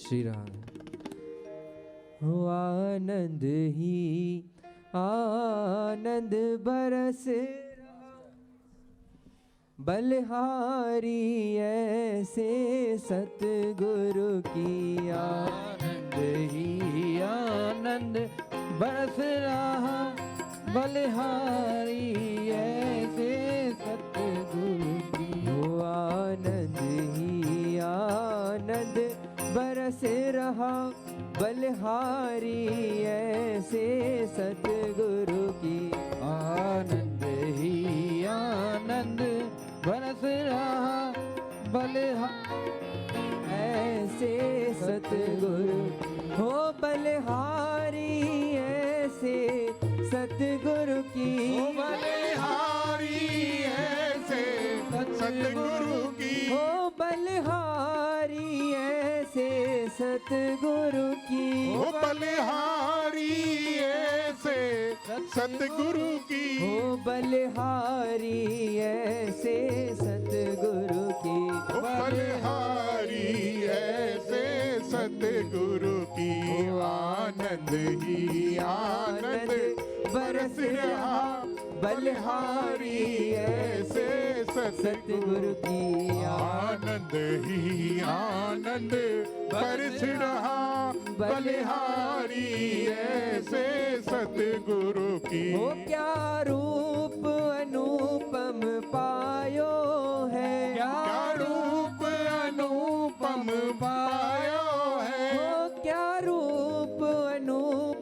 श्री राम। हो आनंद ही आनंद बरस रहा, बलिहारी ऐसे सतगुरु की। आनंद ही आनंद बरस रहा, बलिहारी ऐसे सतगुरु की। हो आनंद ही आनंद बरस रहा, बलिहारी ऐसे सतगुरु की। आनंद ही आनंद बरस रहा, बलिहारी ऐसे सतगुरु। हो बलिहारी ऐसे सतगुरु की। हो बलिहारी ऐसे सतगुरु की। हो बलिहारी ऐसे सतगुरु की। हो बलिहारी ऐसे सतगुरु की। हो बलिहारी ऐसे सतगुरु की। हो बलिहारी ऐसे सतगुरु की। आनंद ही आनंद बरस रहा, बलिहारी ऐसे सतगुरु की। आनंद ही आनंद बरस रहा, बलिहारी ऐसे सतगुरु की। हो क्या रूप अनुपम पायो है, क्या रूप अनुपम पायो है। हो क्या रूप अनुपम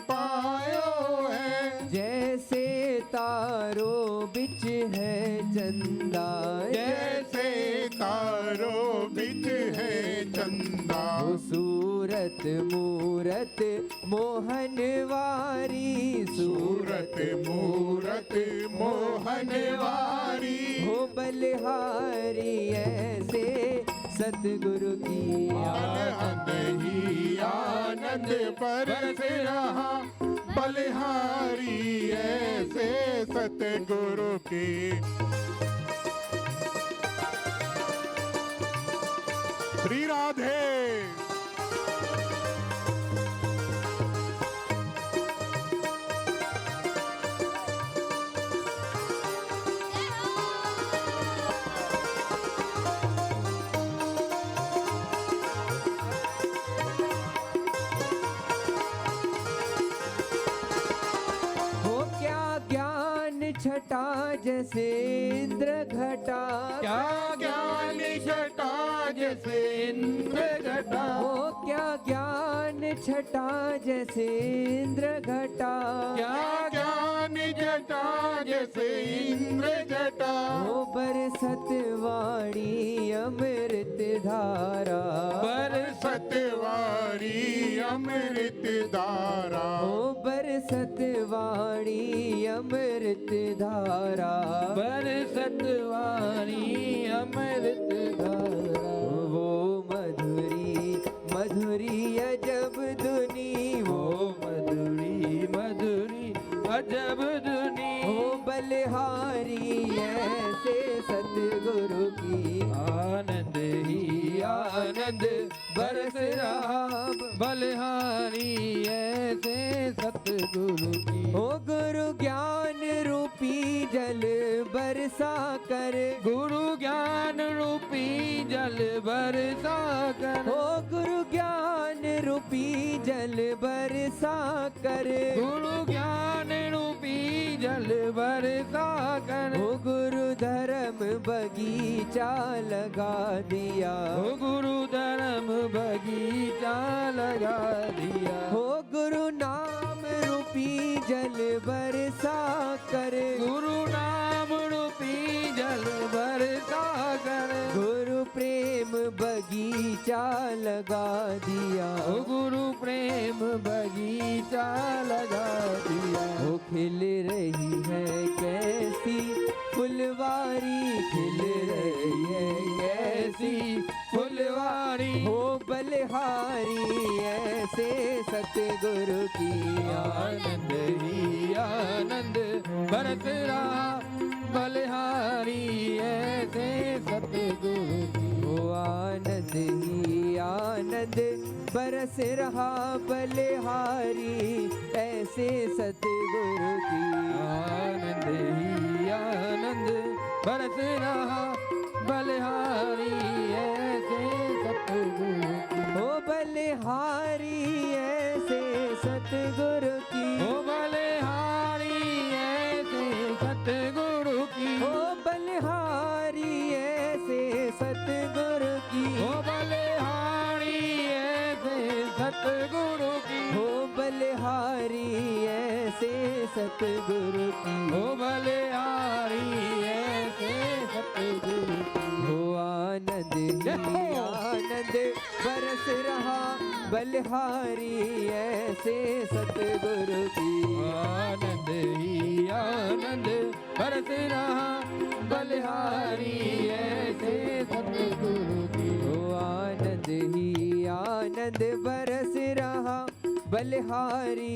पायो है। जैसे तारो बिच है चंदा, जैसे तारो बिच है चंदा। वो सूरत मूरत मोहनवारी, सूरत मूरत मोहनवारी। हो बलिहारी ऐसे सतगुरु की आनंद ही आनंद बरस रहा, बलिहारी ऐसे सतगुरु की। श्री राधे। हो क्या ज्ञान छटा जैसे इंद्र घटा, क्या ज्ञान छटा जैसे इंद्र घटा। हो क्या ज्ञान छटा जैसे इंद्र घटा, क्या ज्ञान जटा जैसे इंद्र जटा। हो बरसत वाणी अमृत धारा, बरसत वारी अमृत धारा। हो बरसत वाणी अमृत धारा, बरसत वाणी अमृत धारा। वो मधुरी मधुरी अजब धुनी, वो मधुरी मधुरी अजब धुनी। हो बलिहारी ऐसे सतगुरु की आनंद ही आनंद बरस रहा, बलिहारी ऐसे सतगुरु की। हो गुरु ज्ञान रूपी जल बरसा कर, गुरु ज्ञान रूपी जल बरसा कर। हो गुरु ज्ञान रूपी जल बरसा कर, गुरु ज्ञान रूपी जल बरसा कर। हो गुरु धर्म बगीचा लगा दिया, हो गुरु धर्म बगीचा लगा दिया। हो गुरु नाम रूपी जल बरसा कर, गुरु नाम रूपी जल बरसा कर। गुरु प्रेम बगीचा लगा दिया, हो गुरु प्रेम बगीचा लगा दिया। वो खिल रही है कैसी फुलवारी, खिल रही है कैसी फुलवारी। हो बलिहारी ऐसे सतगुरु की आनंद ही आनंद बरस रहा, बलिहारी ऐसे सतगुरु की। हो आनंद ही आनंद बरस रहा, बलिहारी ऐसे सतगुरु की। आनंद ही आनंद बरस रहा, बलिहारी ऐसे सतगुरु की। हो बलिहारी ऐसे सतगुरु की, हो बलिहारी ऐसे सतगुरु की। हो बलिहारी ऐसे सतगुरु की, हो बलिहारी ऐसे सतगुरु की। हो बलिहारी ऐसे सतगुरु की। हो बलिहारी ऐसे सतगुरु की। हो आनंद ही आनंद बरस रहा, बलिहारी ऐसे सतगुरु की। आनंद ही आनंद बरस रहा, बलिहारी ऐसे सतगुरु की। हो आनंद ही आनंद बरस रहा, बलिहारी